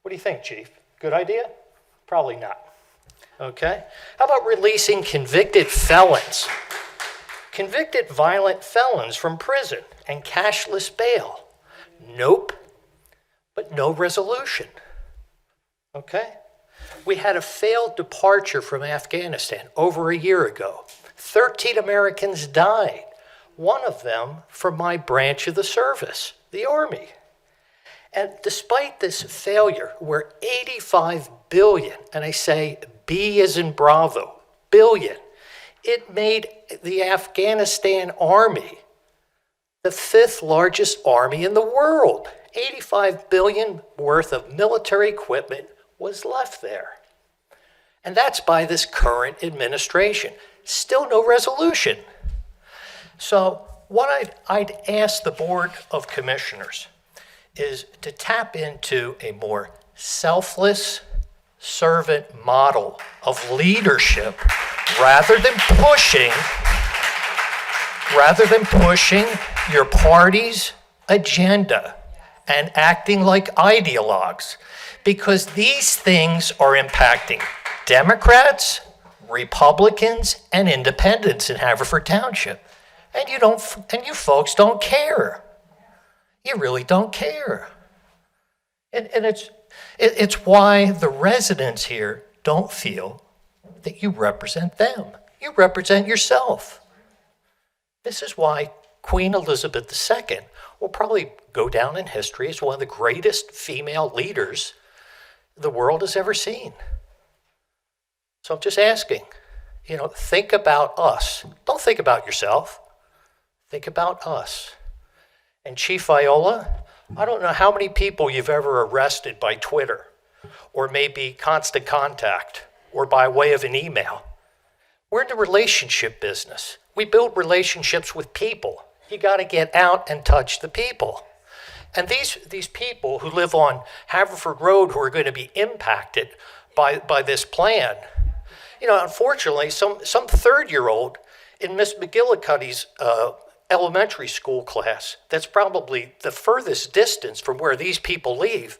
What do you think, Chief? Good idea? Probably not. Okay. How about releasing convicted felons? convicted violent felons from prison and cashless bail. Nope, but no resolution. Okay? We had a failed departure from Afghanistan over a year ago. 13 Americans died, one of them from my branch of the service, the Army. And despite this failure, where 85 billion, and I say B as in Bravo, billion, it made the Afghanistan Army the 5th largest army in the world. 85 billion worth of military equipment was left there. And that's by this current administration. Still no resolution. So what I'd ask the Board of Commissioners is to tap into a more selfless servant model of leadership rather than pushing your party's agenda and acting like ideologues, because these things are impacting Democrats, Republicans, and independents in Haverford Township. And you folks don't care. You really don't care. And it's why the residents here don't feel that you represent them. You represent yourself. This is why Queen Elizabeth II will probably go down in history as one of the greatest female leaders the world has ever seen. So I'm just asking, think about us. Don't think about yourself. Think about us. And Chief Viola, I don't know how many people you've ever arrested by Twitter, or maybe Constant Contact, or by way of an email. We're in the relationship business. We build relationships with people. You got to get out and touch the people. And these people who live on Haverford Road who are going to be impacted by this plan, unfortunately, some third-year-old in Miss McGillicuddy's elementary school class, that's probably the furthest distance from where these people live,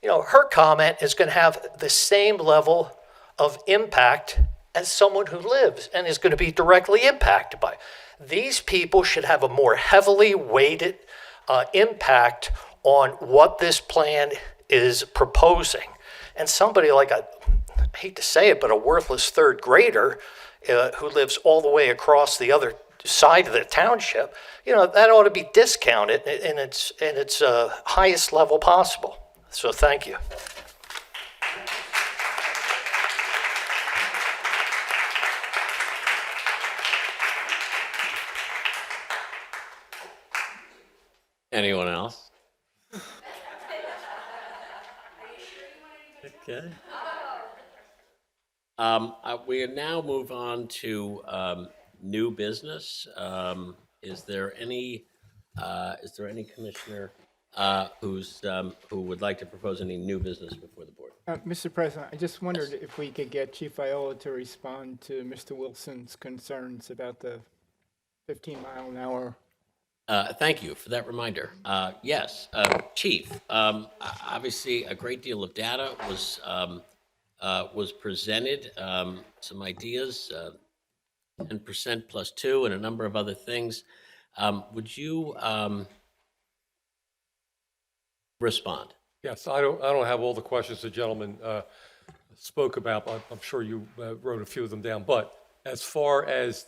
her comment is going to have the same level of impact as someone who lives and is going to be directly impacted by it. These people should have a more heavily weighted impact on what this plan is proposing. And somebody like I hate to say it, but a worthless third grader who lives all the way across the other side of the township, that ought to be discounted in its highest level possible. So thank you. Anyone else? Okay. We now move on to new business. Is there any commissioner who would like to propose any new business before the board? Mr. President, I just wondered if we could get Chief Viola to respond to Mr. Wilson's concerns about the 15-mile-an-hour. Thank you for that reminder. Yes, Chief, obviously a great deal of data was presented, some ideas, 10% plus 2 and a number of other things. Would you respond? Yes, I don't have all the questions the gentleman spoke about. I'm sure you wrote a few of them down. But as far as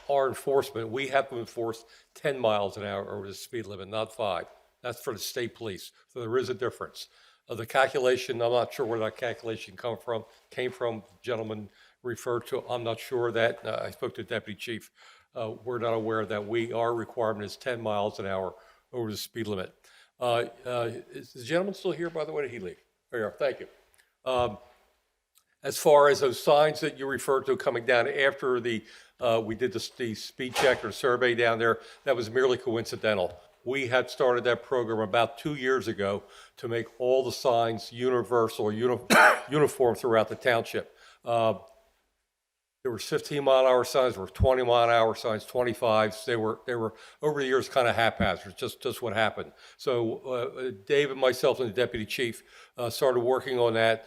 our enforcement, we have to enforce 10 miles an hour over the speed limit, not 5. That's for the state police. So there is a difference. The calculation, I'm not sure where that calculation came from. The gentleman referred to, I'm not sure that. I spoke to Deputy Chief. We're not aware that our requirement is 10 miles an hour over the speed limit. Is the gentleman still here, by the way? Did he leave? There you are. Thank you. As far as those signs that you referred to coming down after we did the speed check or survey down there, that was merely coincidental. We had started that program about 2 years ago to make all the signs universal, uniform throughout the township. There were 15-mile-an-hour signs, there were 20-mile-an-hour signs, 25s. They were over the years kind of haphazard, just what happened. So Dave and myself and the deputy chief started working on that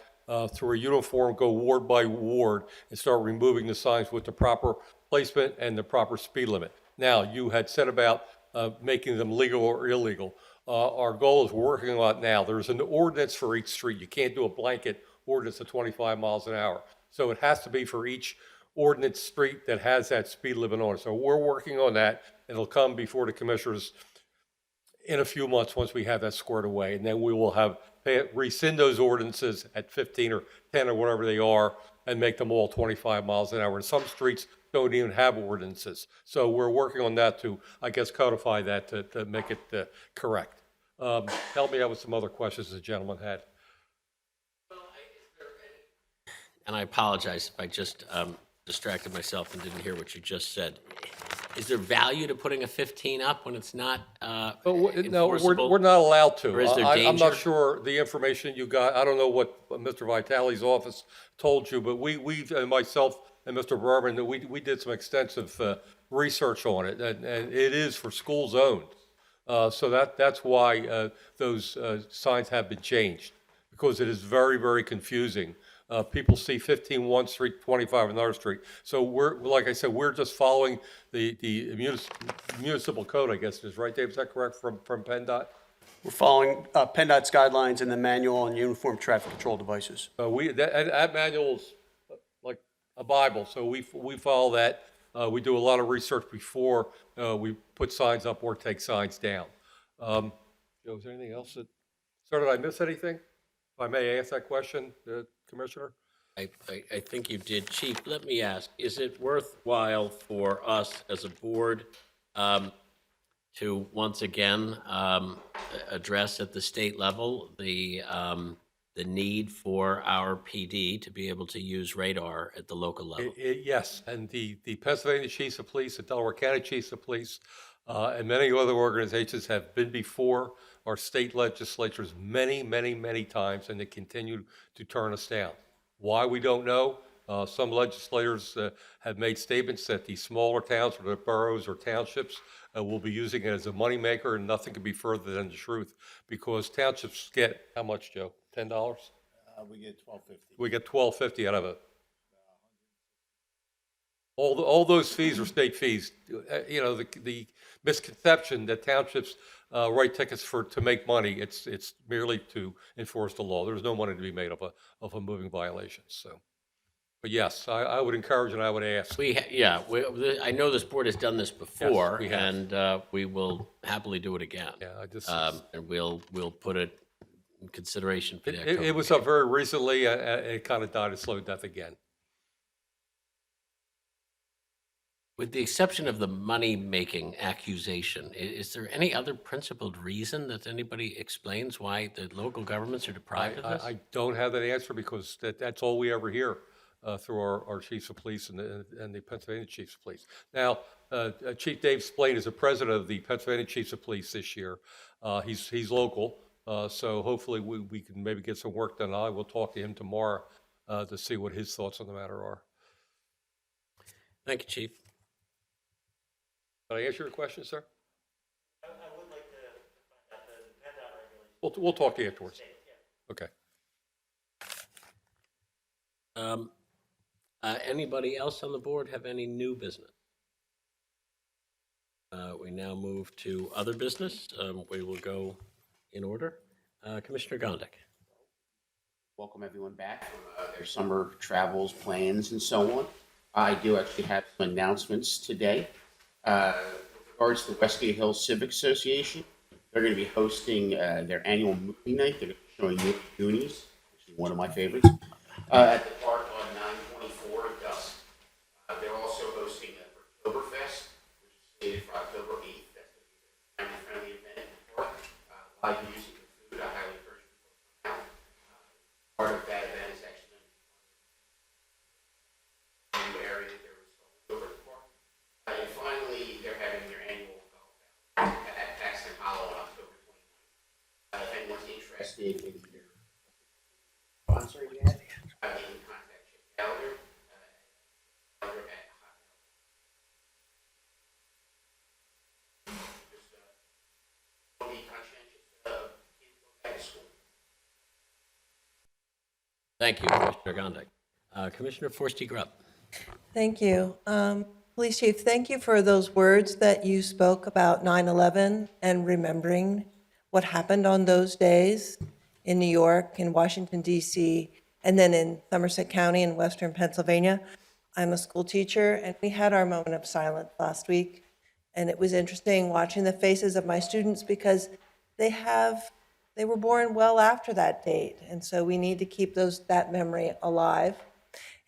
through a uniform, go ward by ward, and start removing the signs with the proper placement and the proper speed limit. Now, you had said about making them legal or illegal. Our goal is we're working on it now. There's an ordinance for each street. You can't do a blanket ordinance of 25 miles an hour. So it has to be for each ordinance street that has that speed limit on it. So we're working on that. It'll come before the commissioners in a few months once we have that squared away. And then we will have rescind those ordinances at 15 or 10 or whatever they are and make them all 25 miles an hour. And some streets don't even have ordinances. So we're working on that to, I guess, codify that to make it correct. Help me out with some other questions the gentleman had. And I apologize if I just distracted myself and didn't hear what you just said. Is there value to putting a 15 up when it's not No, enforceable? we're not allowed to. Or is there I'm not danger? sure the information you got. I don't know what Mr. Vitale's office told you, but we and myself and Mr. Berman, we did some extensive research on it, and it is for school zones. So that's why those signs have been changed, because it is very, very confusing. People see 15 one street, 25 another street. So we're, like I said, we're just following the municipal code, I guess it is, right, Dave? Is that correct, from PennDOT? We're following PennDOT's guidelines and the manual on uniform traffic control devices. That manual's like a Bible, so we follow that. We do a lot of research before we put signs up or take signs down. Joe, is there anything else that, sir, did I miss anything? If I may ask that question, Commissioner? I think you did. Chief, let me ask, is it worthwhile for us as a board to once again address at the state level the need for our PD to be able to use radar at the local level? Yes, and the Pennsylvania Chiefs of Police, the Delaware County Chiefs of Police, and many other organizations have been before our state legislatures many, many, many times, and they continue to turn us down. Why, we don't know. Some legislators have made statements that the smaller towns or the boroughs or townships will be using it as a moneymaker, and nothing could be further than the truth, because townships get, how much, Joe? $10? We get $12.50. We get $12.50 out of it. All those fees are state fees. You know, the misconception that townships write tickets to make money, it's merely to enforce the law. There's no money to be made of a moving violation. So, but yes, I would encourage and I would ask. I know this board has done this before, Yes, we have. and we will happily do it again. Yeah, I just and we'll put it in consideration for that. it was up very recently. It kind of died a slow death again. With the exception of the money-making accusation, is there any other principled reason that anybody explains why the local governments are deprived of this? I don't have that answer, because that's all we ever hear through our chiefs of police and the Pennsylvania Chiefs of Police. Now, Chief Dave Splane is the president of the Pennsylvania Chiefs of Police this year. He's local, so hopefully we can maybe get some work done. I will talk to him tomorrow to see what his thoughts on the matter are. Thank you, Chief. Did I answer your question, sir? I would like to find out the PennDOT regulations. We'll talk to you afterwards. Okay. Anybody else on the board have any new business? We now move to other business. We will go in order. Commissioner Gondik. Welcome everyone back from their summer travels, plans, and so on. I do actually have some announcements today. With regards to the Westgate Hills Civic Association, they're going to be hosting their annual movie night. They're showing Goonies, which is one of my favorites, at the park on 9/24 at dusk. They're also hosting Oktoberfest, which is slated for October 8th. That's going to be a family-friendly event at the park. Live music and food. I highly encourage people to come out. Part of that event is actually a new area that they're installing over at the park. And finally, they're having their annual golf outing at Paxton Hollow on October 29th. If anyone's interested in their sponsoring that, they can contact Chip Gallagher at Just be conscientious of kids going back to school. Thank you, Commissioner Gondik. Commissioner Forresty Grubb. Thank you. Police Chief, thank you for those words that you spoke about 9/11 and remembering what happened on those days in New York, in Washington, D.C., and then in Somerset County in western Pennsylvania. I'm a school teacher, and we had our moment of silence last week. And it was interesting watching the faces of my students because they were born well after that date. And so we need to keep that memory alive.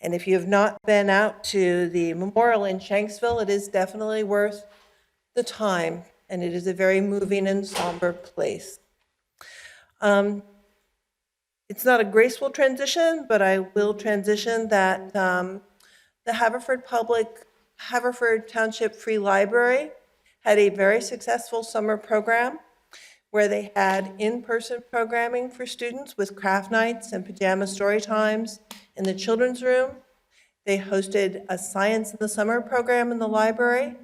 And if you have not been out to the memorial in Shanksville, it is definitely worth the time, and it is a very moving and somber place. It's not a graceful transition, but I will transition that the Haverford Township Free Library had a very successful summer program where they had in-person programming for students with craft nights and pajama story times in the children's room. They hosted a Science in the Summer program in the library.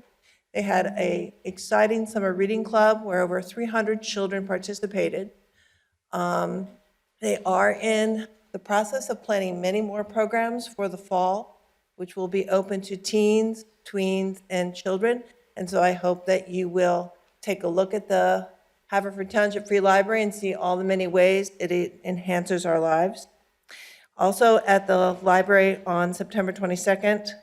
They had an exciting summer reading club where over 300 children participated. They are in the process of planning many more programs for the fall, which will be open to teens, tweens, and children. And so I hope that you will take a look at the Haverford Township Free Library and see all the many ways it enhances our lives. Also at the library on September 22nd,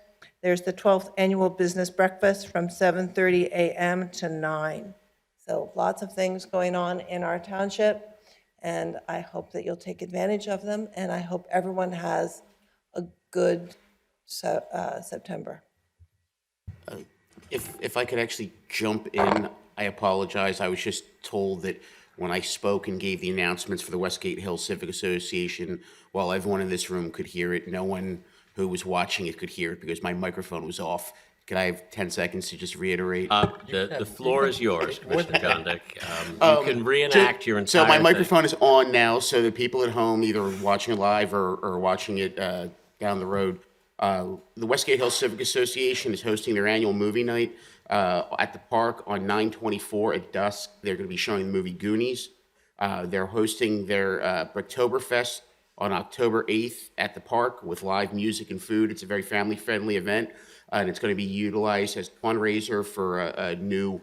there's the 12th annual business breakfast from 7:30 a.m. to 9. So lots of things going on in our township, and I hope that you'll take advantage of them, and I hope everyone has a good September. If I could actually jump in, I apologize. I was just told that when I spoke and gave the announcements for the Westgate Hill Civic Association, while everyone in this room could hear it, no one who was watching it could hear it because my microphone was off. Could I have 10 seconds to just reiterate? The floor is yours, Commissioner Gondik. You can reenact your entire So my thing. microphone is on now, so the people at home, either watching it live or watching it down the road, the Westgate Hill Civic Association is hosting their annual movie night at the park on 9/24 at dusk. They're going to be showing the movie Goonies. They're hosting their Bricktoberfest on October 8th at the park with live music and food. It's a very family-friendly event, and it's going to be utilized as a fundraiser for a new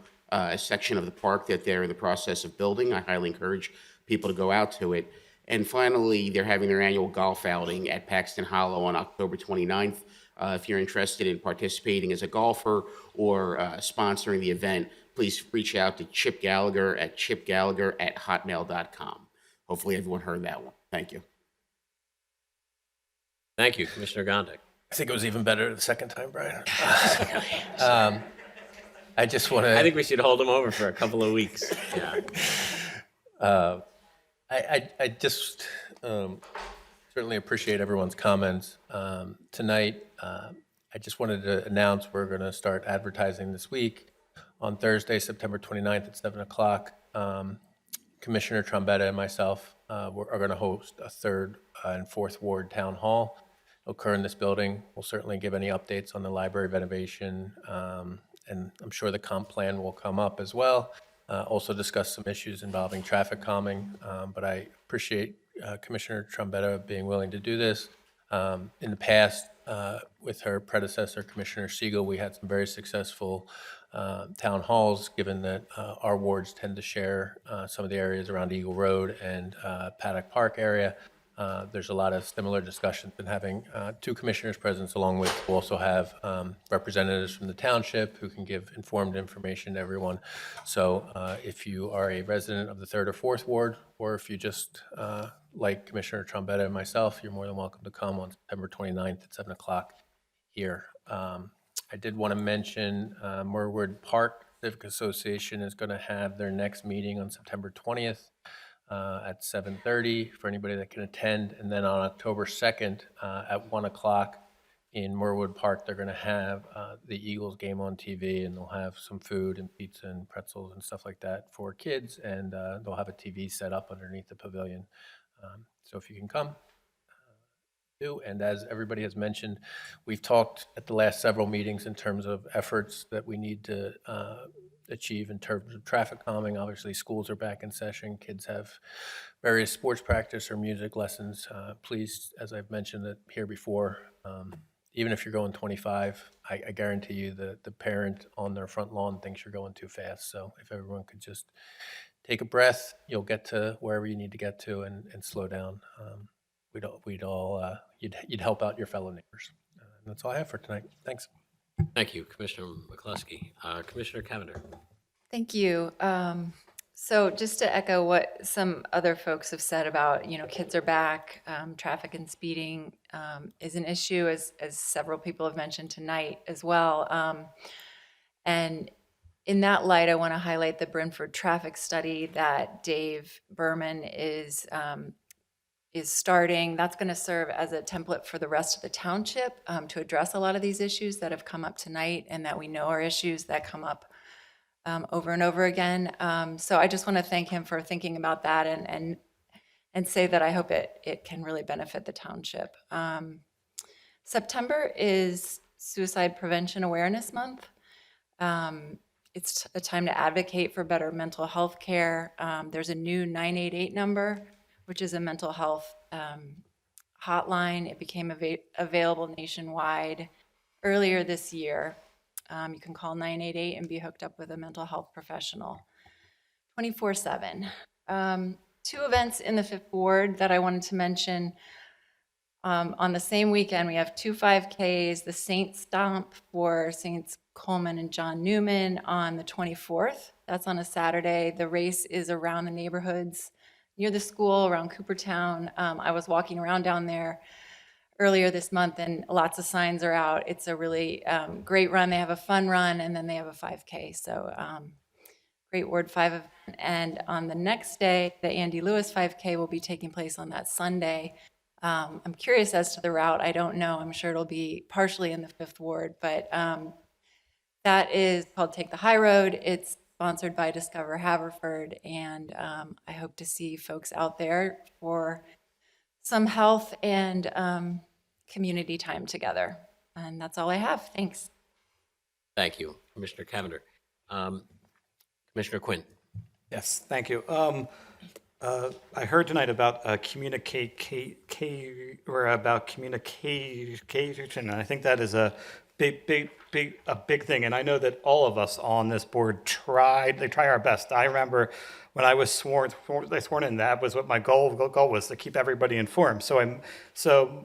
section of the park that they're in the process of building. I highly encourage people to go out to it. And finally, they're having their annual golf outing at Paxton Hollow on October 29th. If you're interested in participating as a golfer or sponsoring the event, please reach out to Chip Gallagher at chipgallagher@hotmail.com. Hopefully everyone heard that one. Thank you. Thank you, Commissioner Gondik. I think it was even better the second time, Brian. I just want to. I think we should hold him over for a couple of weeks. Yeah. I just certainly appreciate everyone's comments tonight. I just wanted to announce we're going to start advertising this week on Thursday, September 29th at 7 o'clock. Commissioner Trombetta and myself are going to host a 3rd and 4th Ward Town Hall. It'll occur in this building. We'll certainly give any updates on the library renovation, and I'm sure the comp plan will come up as well. Also discuss some issues involving traffic calming, but I appreciate Commissioner Trombetta being willing to do this. In the past, with her predecessor, Commissioner Siegel, we had some very successful town halls, given that our wards tend to share some of the areas around Eagle Road and Paddock Park area. There's a lot of similar discussions, and having 2 commissioners present, along with, we'll also have representatives from the township who can give informed information to everyone. So if you are a resident of the 3rd or 4th Ward, or if you just, like Commissioner Trombetta and myself, you're more than welcome to come on September 29th at 7 o'clock here. I did want to mention Murderwood Park Civic Association is going to have their next meeting on September 20th. At 7:30 for anybody that can attend. And then on October 2nd at 1 o'clock in Murderwood Park, they're going to have the Eagles game on TV, and they'll have some food and pizza and pretzels and stuff like that for kids, and they'll have a TV set up underneath the pavilion. So if you can come, do. And as everybody has mentioned, we've talked at the last several meetings in terms of efforts that we need to achieve in terms of traffic calming. Obviously, schools are back in session. Kids have various sports practice or music lessons. Please, as I've mentioned it here before, even if you're going 25, I guarantee you that the parent on their front lawn thinks you're going too fast. So if everyone could just take a breath, you'll get to wherever you need to get to and slow down. You'd help out your fellow neighbors. And that's all I have for tonight. Thanks. Thank you, Commissioner McCluskey. Commissioner Cavender. Thank you. So just to echo what some other folks have said about, kids are back, traffic and speeding is an issue, as several people have mentioned tonight as well. And in that light, I want to highlight the Brimford traffic study that Dave Berman is starting. That's going to serve as a template for the rest of the township to address a lot of these issues that have come up tonight and that we know are issues that come up over and over again. So I just want to thank him for thinking about that and say that I hope it can really benefit the township. September is Suicide Prevention Awareness Month. It's a time to advocate for better mental health care. There's a new 988 number, which is a mental health hotline. It became available nationwide earlier this year. You can call 988 and be hooked up with a mental health professional 24/7. Two events in the Fifth Ward that I wanted to mention. On the same weekend, we have 2 5Ks, the Saints Stomp for Saints Coleman and John Newman on the 24th. That's on a Saturday. The race is around the neighborhoods near the school, around Coopertown. I was walking around down there earlier this month and lots of signs are out. It's a really great run. They have a fun run and then they have a 5K. So great Ward 5 event. And on the next day, the Andy Lewis 5K will be taking place on that Sunday. I'm curious as to the route. I don't know. I'm sure it'll be partially in the Fifth Ward, but that is called Take the High Road. It's sponsored by Discover Haverford, and I hope to see folks out there for some health and community time together. And that's all I have. Thanks. Thank you, Commissioner Cavender. Commissioner Quinn. Yes, thank you. I heard tonight about communication, and I think that is a big thing. And I know that all of us on this board try our best. I remember when I was sworn in, that was what my goal was, to keep everybody informed. So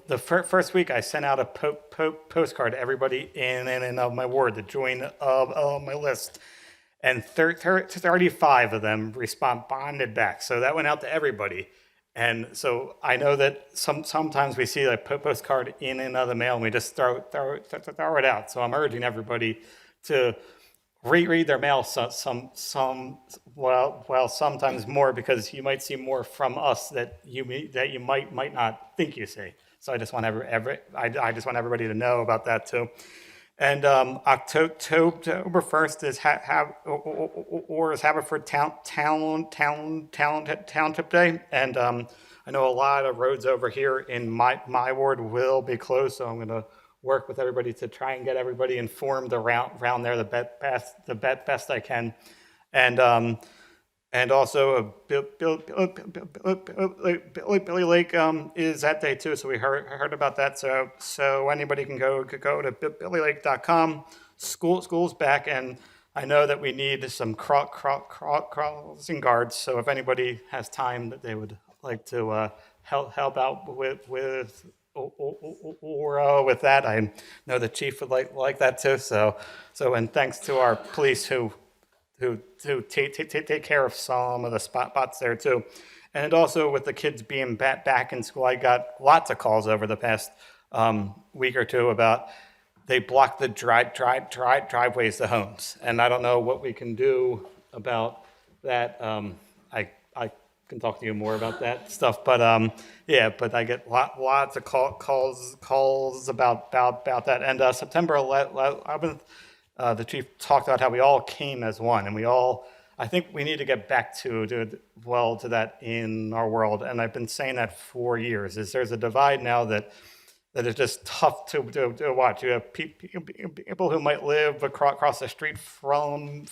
the first week I sent out a postcard to everybody in my ward to join my list. And 35 of them responded back. So that went out to everybody. And so I know that sometimes we see a postcard in and out of the mail and we just throw it out. So I'm urging everybody to reread their mail sometimes more, because you might see more from us that you might not think you see. So I just want everybody to know about that too. And October 1st is Haverford Township Day, and I know a lot of roads over here in my ward will be closed, so I'm going to work with everybody to try and get everybody informed around there the best I can, and also Billy Lake is that day too, so we heard about that. So anybody can go to billylake.com. School's back, and I know that we need some crossing guards. So if anybody has time that they would like to help out with that, I know the chief would like that too. So and thanks to our police who take care of some of the spots there too. And also with the kids being back in school, I got lots of calls over the past week or two about they block the driveways to homes. And I don't know what we can do about that. I can talk to you more about that stuff, but but I get lots of calls about that. And September 11th, the chief talked about how we all came as one, and I think we need to get back to that in our world. And I've been saying that for years, is there's a divide now that that is just tough to watch. You have people who might live across the street from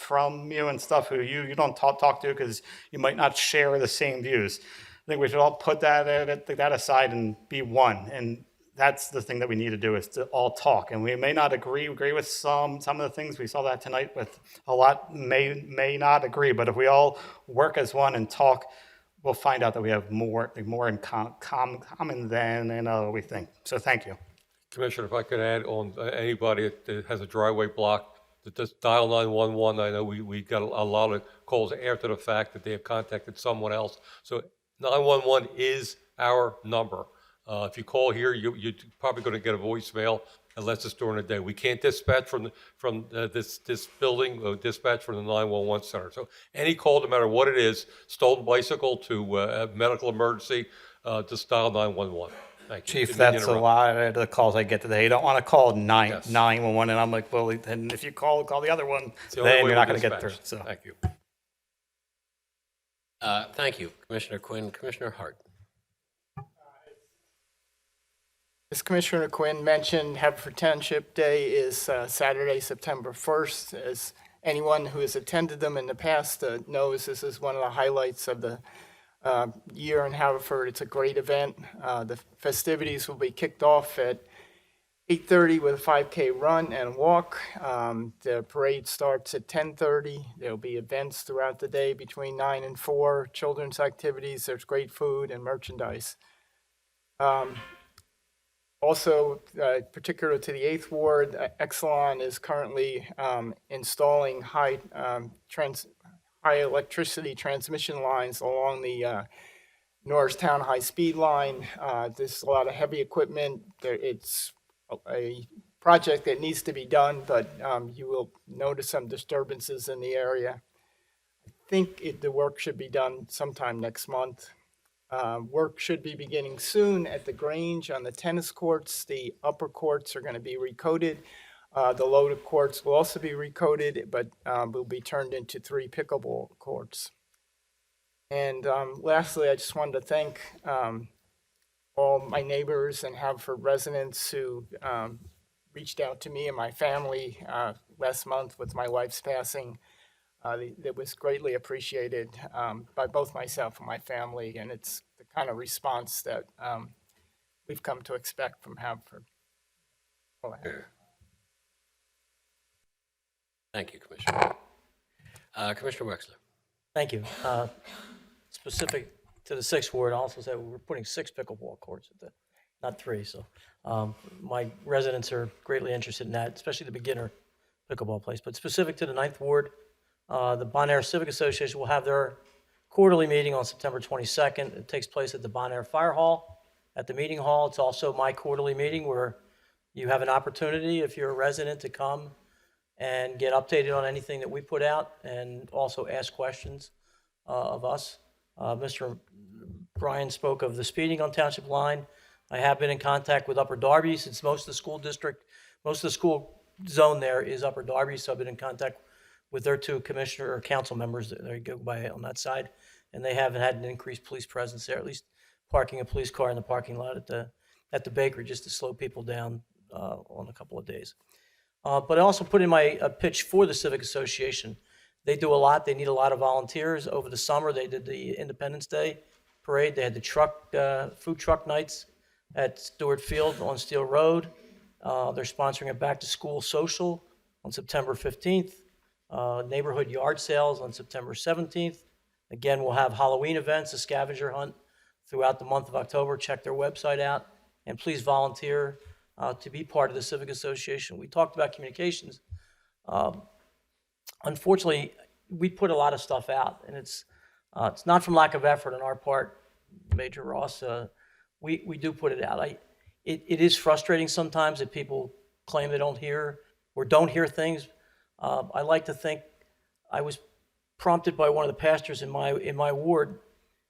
you and stuff who you don't talk to because you might not share the same views. I think we should all put that aside and be one. And that's the thing that we need to do, is to all talk. And we may not agree with some of the things. We saw that tonight with a lot may not agree. But if we all work as one and talk, we'll find out that we have more in common than we think. So thank you. Commissioner, if I could add on, anybody that has a driveway blocked, that just dial 911. I know we got a lot of calls after the fact that they have contacted someone else. So 911 is our number. If you call here, you're probably going to get a voicemail unless it's during the day. We can't dispatch from this building, dispatch from the 911 center. So any call, no matter what it is, stolen bicycle to a medical emergency, just dial 911. Thank you. Chief, Didn't mean to that's a interrupt. lot of the calls I get today. You don't want to call 911, and I'm like, well, then if you call the other one, the only then way you're not we going to get through. dispatch. So Thank you. Thank you, Commissioner Quinn. Commissioner Hart. As Commissioner Quinn mentioned, Haverford Township Day is Saturday, September 1st. As anyone who has attended them in the past knows, this is one of the highlights of the year in Haverford. It's a great event. The festivities will be kicked off at 8:30 with a 5K run and walk. The parade starts at 10:30. There'll be events throughout the day between 9 and 4, children's activities. There's great food and merchandise. Also, particular to the 8th Ward, Exelon is currently installing high electricity transmission lines along the Norristown high-speed line. There's a lot of heavy equipment. It's a project that needs to be done, but you will notice some disturbances in the area. I think the work should be done sometime next month. Work should be beginning soon at the Grange on the tennis courts. The upper courts are going to be recoated. The lower courts will also be recoated, but will be turned into 3 pickleball courts. And lastly, I just wanted to thank all my neighbors and Haverford residents who reached out to me and my family last month with my wife's passing. That was greatly appreciated by both myself and my family, and it's the kind of response that we've come to expect from Haverford. Thank you, Commissioner. Commissioner Wexler. Thank you. Specific to the 6th Ward, I also said we're putting 6 pickleball courts at not 3. So my residents are greatly interested in that, especially the beginner pickleball place. But specific to the 9th Ward, the Bonaire Civic Association will have their quarterly meeting on September 22nd. It takes place at the Bonaire Fire Hall, at the meeting hall. It's also my quarterly meeting where you have an opportunity, if you're a resident, to come and get updated on anything that we put out and also ask questions of us. Mr. Bryan spoke of the speeding on Township Line. I have been in contact with Upper Darby since most of the school zone there is Upper Darby, so I've been in contact with their 2 commissioner or council members that they go by on that side, and they haven't had an increased police presence there, at least parking a police car in the parking lot at the bakery just to slow people down on a couple of days. But I also put in my pitch for the Civic Association. They do a lot. They need a lot of volunteers. Over the summer, they did the Independence Day parade. They had the food truck nights at Stewart Field on Steel Road. They're sponsoring a back-to-school social on September 15th. Neighborhood yard sales on September 17th. Again, we'll have Halloween events, a scavenger hunt throughout the month of October. Check their website out, and please volunteer to be part of the Civic Association. We talked about communications. Unfortunately, we put a lot of stuff out, and it's not from lack of effort on our part, Major Ross. We do put it out. It is frustrating sometimes that people claim they don't hear or don't hear things. I like to think I was prompted by one of the pastors in my ward.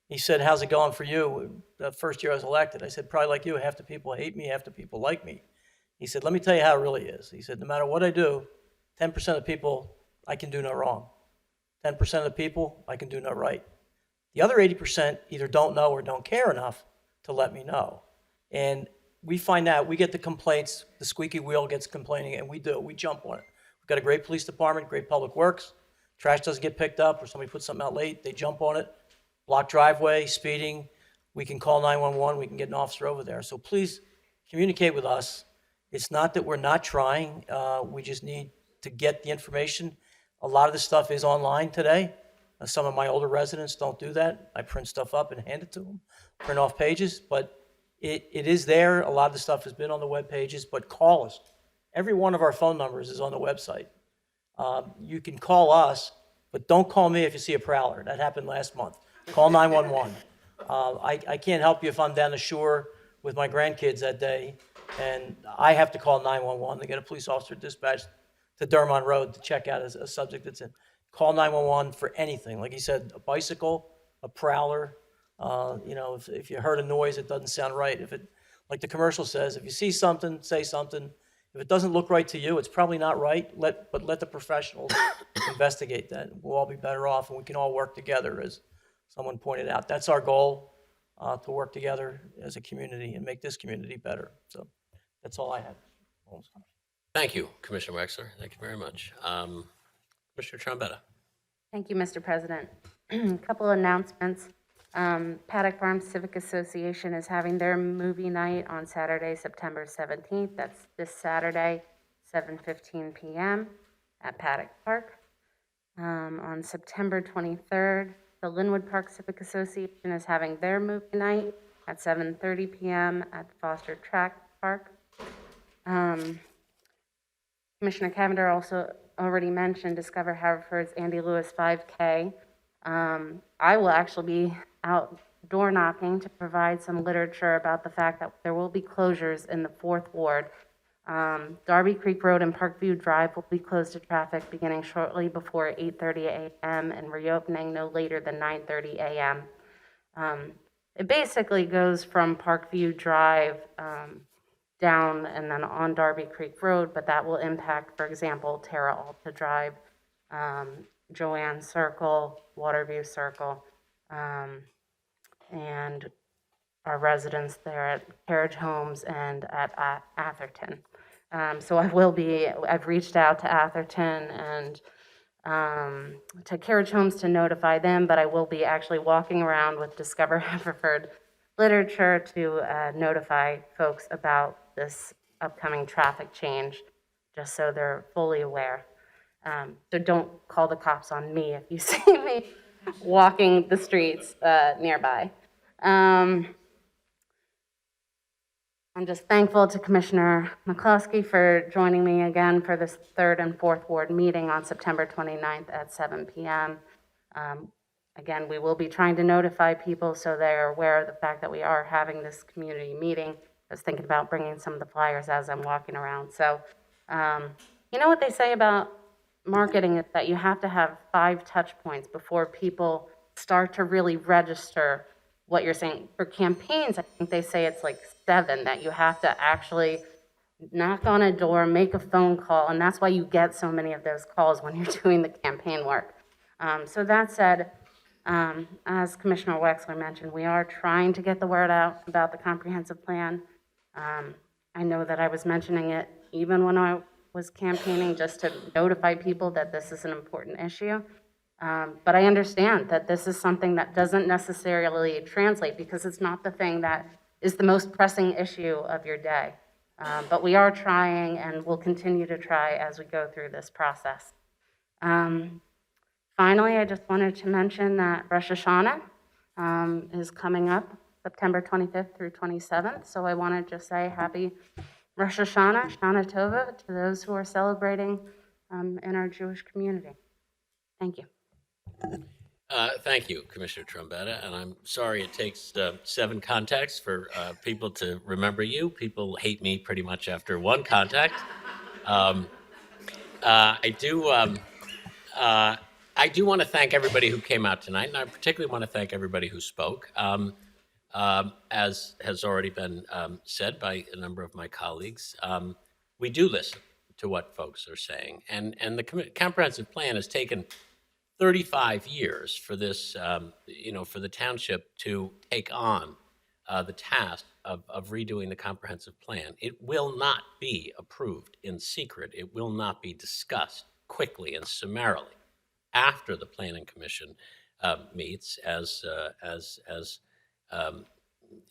He said, "How's it going for you?" The first year I was elected, I said, "Probably like you, half the people hate me, half the people like me." He said, "Let me tell you how it really is." He said, "No matter what I do, 10% of the people, I can do no wrong. 10% of the people, I can do no right. The other 80% either don't know or don't care enough to let me know." And we find out, we get the complaints, the squeaky wheel gets complaining, and we jump on it. We've got a great police department, great public works. Trash doesn't get picked up, or somebody puts something out late, they jump on it. Block driveway, speeding, we can call 911, we can get an officer over there. So please communicate with us. It's not that we're not trying, we just need to get the information. A lot of this stuff is online today. Some of my older residents don't do that. I print stuff up and hand it to them, print off pages, but it is there. A lot of the stuff has been on the web pages, but call us. Every one of our phone numbers is on the website. You can call us, but don't call me if you see a prowler. That happened last month. Call 911. I can't help you if I'm down the shore with my grandkids that day, and I have to call 911 to get a police officer dispatched to Dermont Road to check out a subject that's in. Call 911 for anything. Like he said, a bicycle, a prowler. If you heard a noise, it doesn't sound right. Like the commercial says, if you see something, say something. If it doesn't look right to you, it's probably not right. Let the professionals investigate that. We'll all be better off, and we can all work together, as someone pointed out. That's our goal, to work together as a community and make this community better. So that's all I have. Thank you, Commissioner Wexler. Thank you very much. Commissioner Trombetta. Thank you, Mr. President. A couple announcements. Paddock Farm Civic Association is having their movie night on Saturday, September 17th. That's this Saturday, 7:15 p.m. at Paddock Park. On September 23rd, the Linwood Park Civic Association is having their movie night at 7:30 p.m. at Foster Track Park. Commissioner Cavender also already mentioned Discover Haverford's Andy Lewis 5K. I will actually be out door knocking to provide some literature about the fact that there will be closures in the 4th Ward. Darby Creek Road and Parkview Drive will be closed to traffic beginning shortly before 8:30 a.m. and reopening no later than 9:30 a.m. It basically goes from Parkview Drive down and then on Darby Creek Road, but that will impact, for example, Terra Alta Drive, Joanne Circle, Waterview Circle, and our residents there at Carriage Homes and at Atherton. So I've reached out to Atherton and to Carriage Homes to notify them, but I will be actually walking around with Discover Haverford literature to notify folks about this upcoming traffic change, just so they're fully aware. So don't call the cops on me if you see me walking the streets nearby. I'm just thankful to Commissioner McCloskey for joining me again for this 3rd and 4th Ward meeting on September 29th at 7 p.m. Again, we will be trying to notify people so they're aware of the fact that we are having this community meeting. I was thinking about bringing some of the flyers as I'm walking around. So, you know what they say about marketing is that you have to have 5 touch points before people start to really register what you're saying. For campaigns, I think they say it's like 7, that you have to actually knock on a door, make a phone call, and that's why you get so many of those calls when you're doing the campaign work. So that said, as Commissioner Wexler mentioned, we are trying to get the word out about the comprehensive plan. I know that I was mentioning it even when I was campaigning, just to notify people that this is an important issue. But I understand that this is something that doesn't necessarily translate because it's not the thing that is the most pressing issue of your day. But we are trying and will continue to try as we go through this process. Finally, I just wanted to mention that Rosh Hashanah is coming up September 25th through 27th. So I wanted to say happy Rosh Hashanah, Shana Tova, to those who are celebrating in our Jewish community. Thank you. Thank you, Commissioner Trombetta, and I'm sorry it takes 7 contacts for people to remember you. People hate me pretty much after 1 contact. I do want to thank everybody who came out tonight, and I particularly want to thank everybody who spoke. As has already been said by a number of my colleagues, we do listen to what folks are saying, and the comprehensive plan has taken 35 years for this, for the township to take on the task of redoing the comprehensive plan. It will not be approved in secret. It will not be discussed quickly and summarily after the Planning Commission meets, as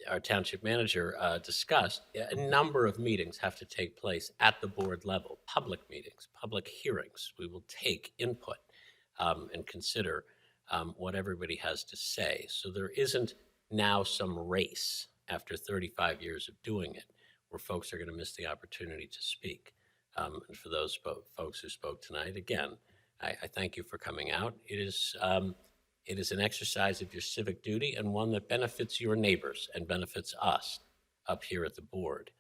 our township manager discussed. A number of meetings have to take place at the board level, public meetings, public hearings. We will take input and consider what everybody has to say. So there isn't now some race after 35 years of doing it where folks are going to miss the opportunity to speak. And for those folks who spoke tonight, again, I thank you for coming out. It is an exercise of your civic duty and one that benefits your neighbors and benefits us up here at the board.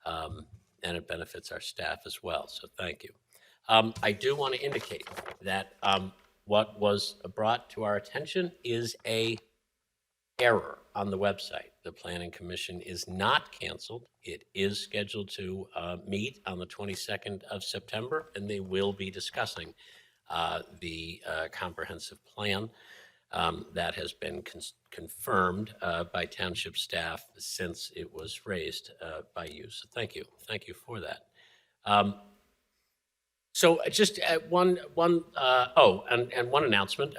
And it benefits our staff as well, so thank you. I do want to indicate that what was brought to our attention is a error on the website. The Planning Commission is not canceled. It is scheduled to meet on the 22nd of September, and they will be discussing the comprehensive plan that has been confirmed by township staff since it was raised by you. So thank you. Thank you for that. So just one announcement.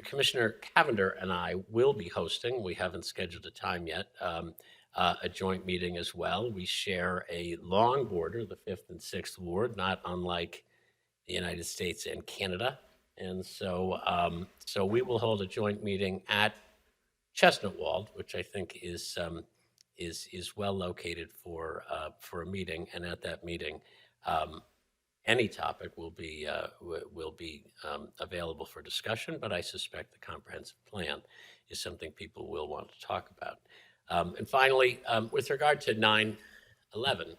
Commissioner Cavender and I will be hosting, we haven't scheduled a time yet, a joint meeting as well. We share a long border, the 5th and 6th Ward, not unlike the United States and Canada. And so we will hold a joint meeting at Chestnut Wald, which I think is well located for a meeting. And at that meeting, any topic will be available for discussion, but I suspect the comprehensive plan is something people will want to talk about. And finally, with regard to 9/11,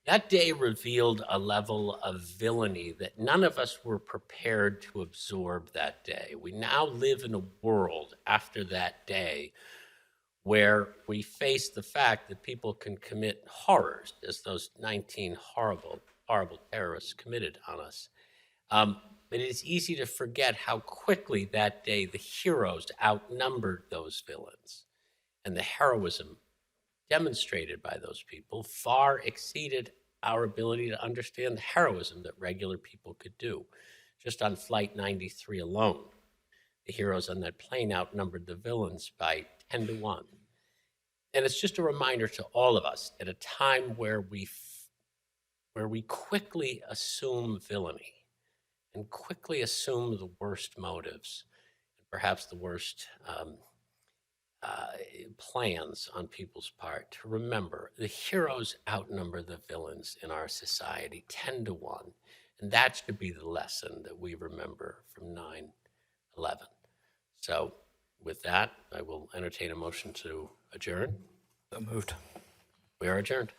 that day revealed a level of villainy that none of us were prepared to absorb that day. We now live in a world after that day where we face the fact that people can commit horrors, as those 19 horrible terrorists committed on us. But it is easy to forget how quickly that day the heroes outnumbered those villains, and the heroism demonstrated by those people far exceeded our ability to understand the heroism that regular people could do. Just on Flight 93 alone, the heroes on that plane outnumbered the villains by 10 to 1. And it's just a reminder to all of us at a time where we quickly assume villainy and quickly assume the worst motives, and perhaps the worst plans on people's part, to remember the heroes outnumber the villains in our society 10 to 1. And that should be the lesson that we remember from 9/11. So with that, I will entertain a motion to adjourn. So moved. We are adjourned.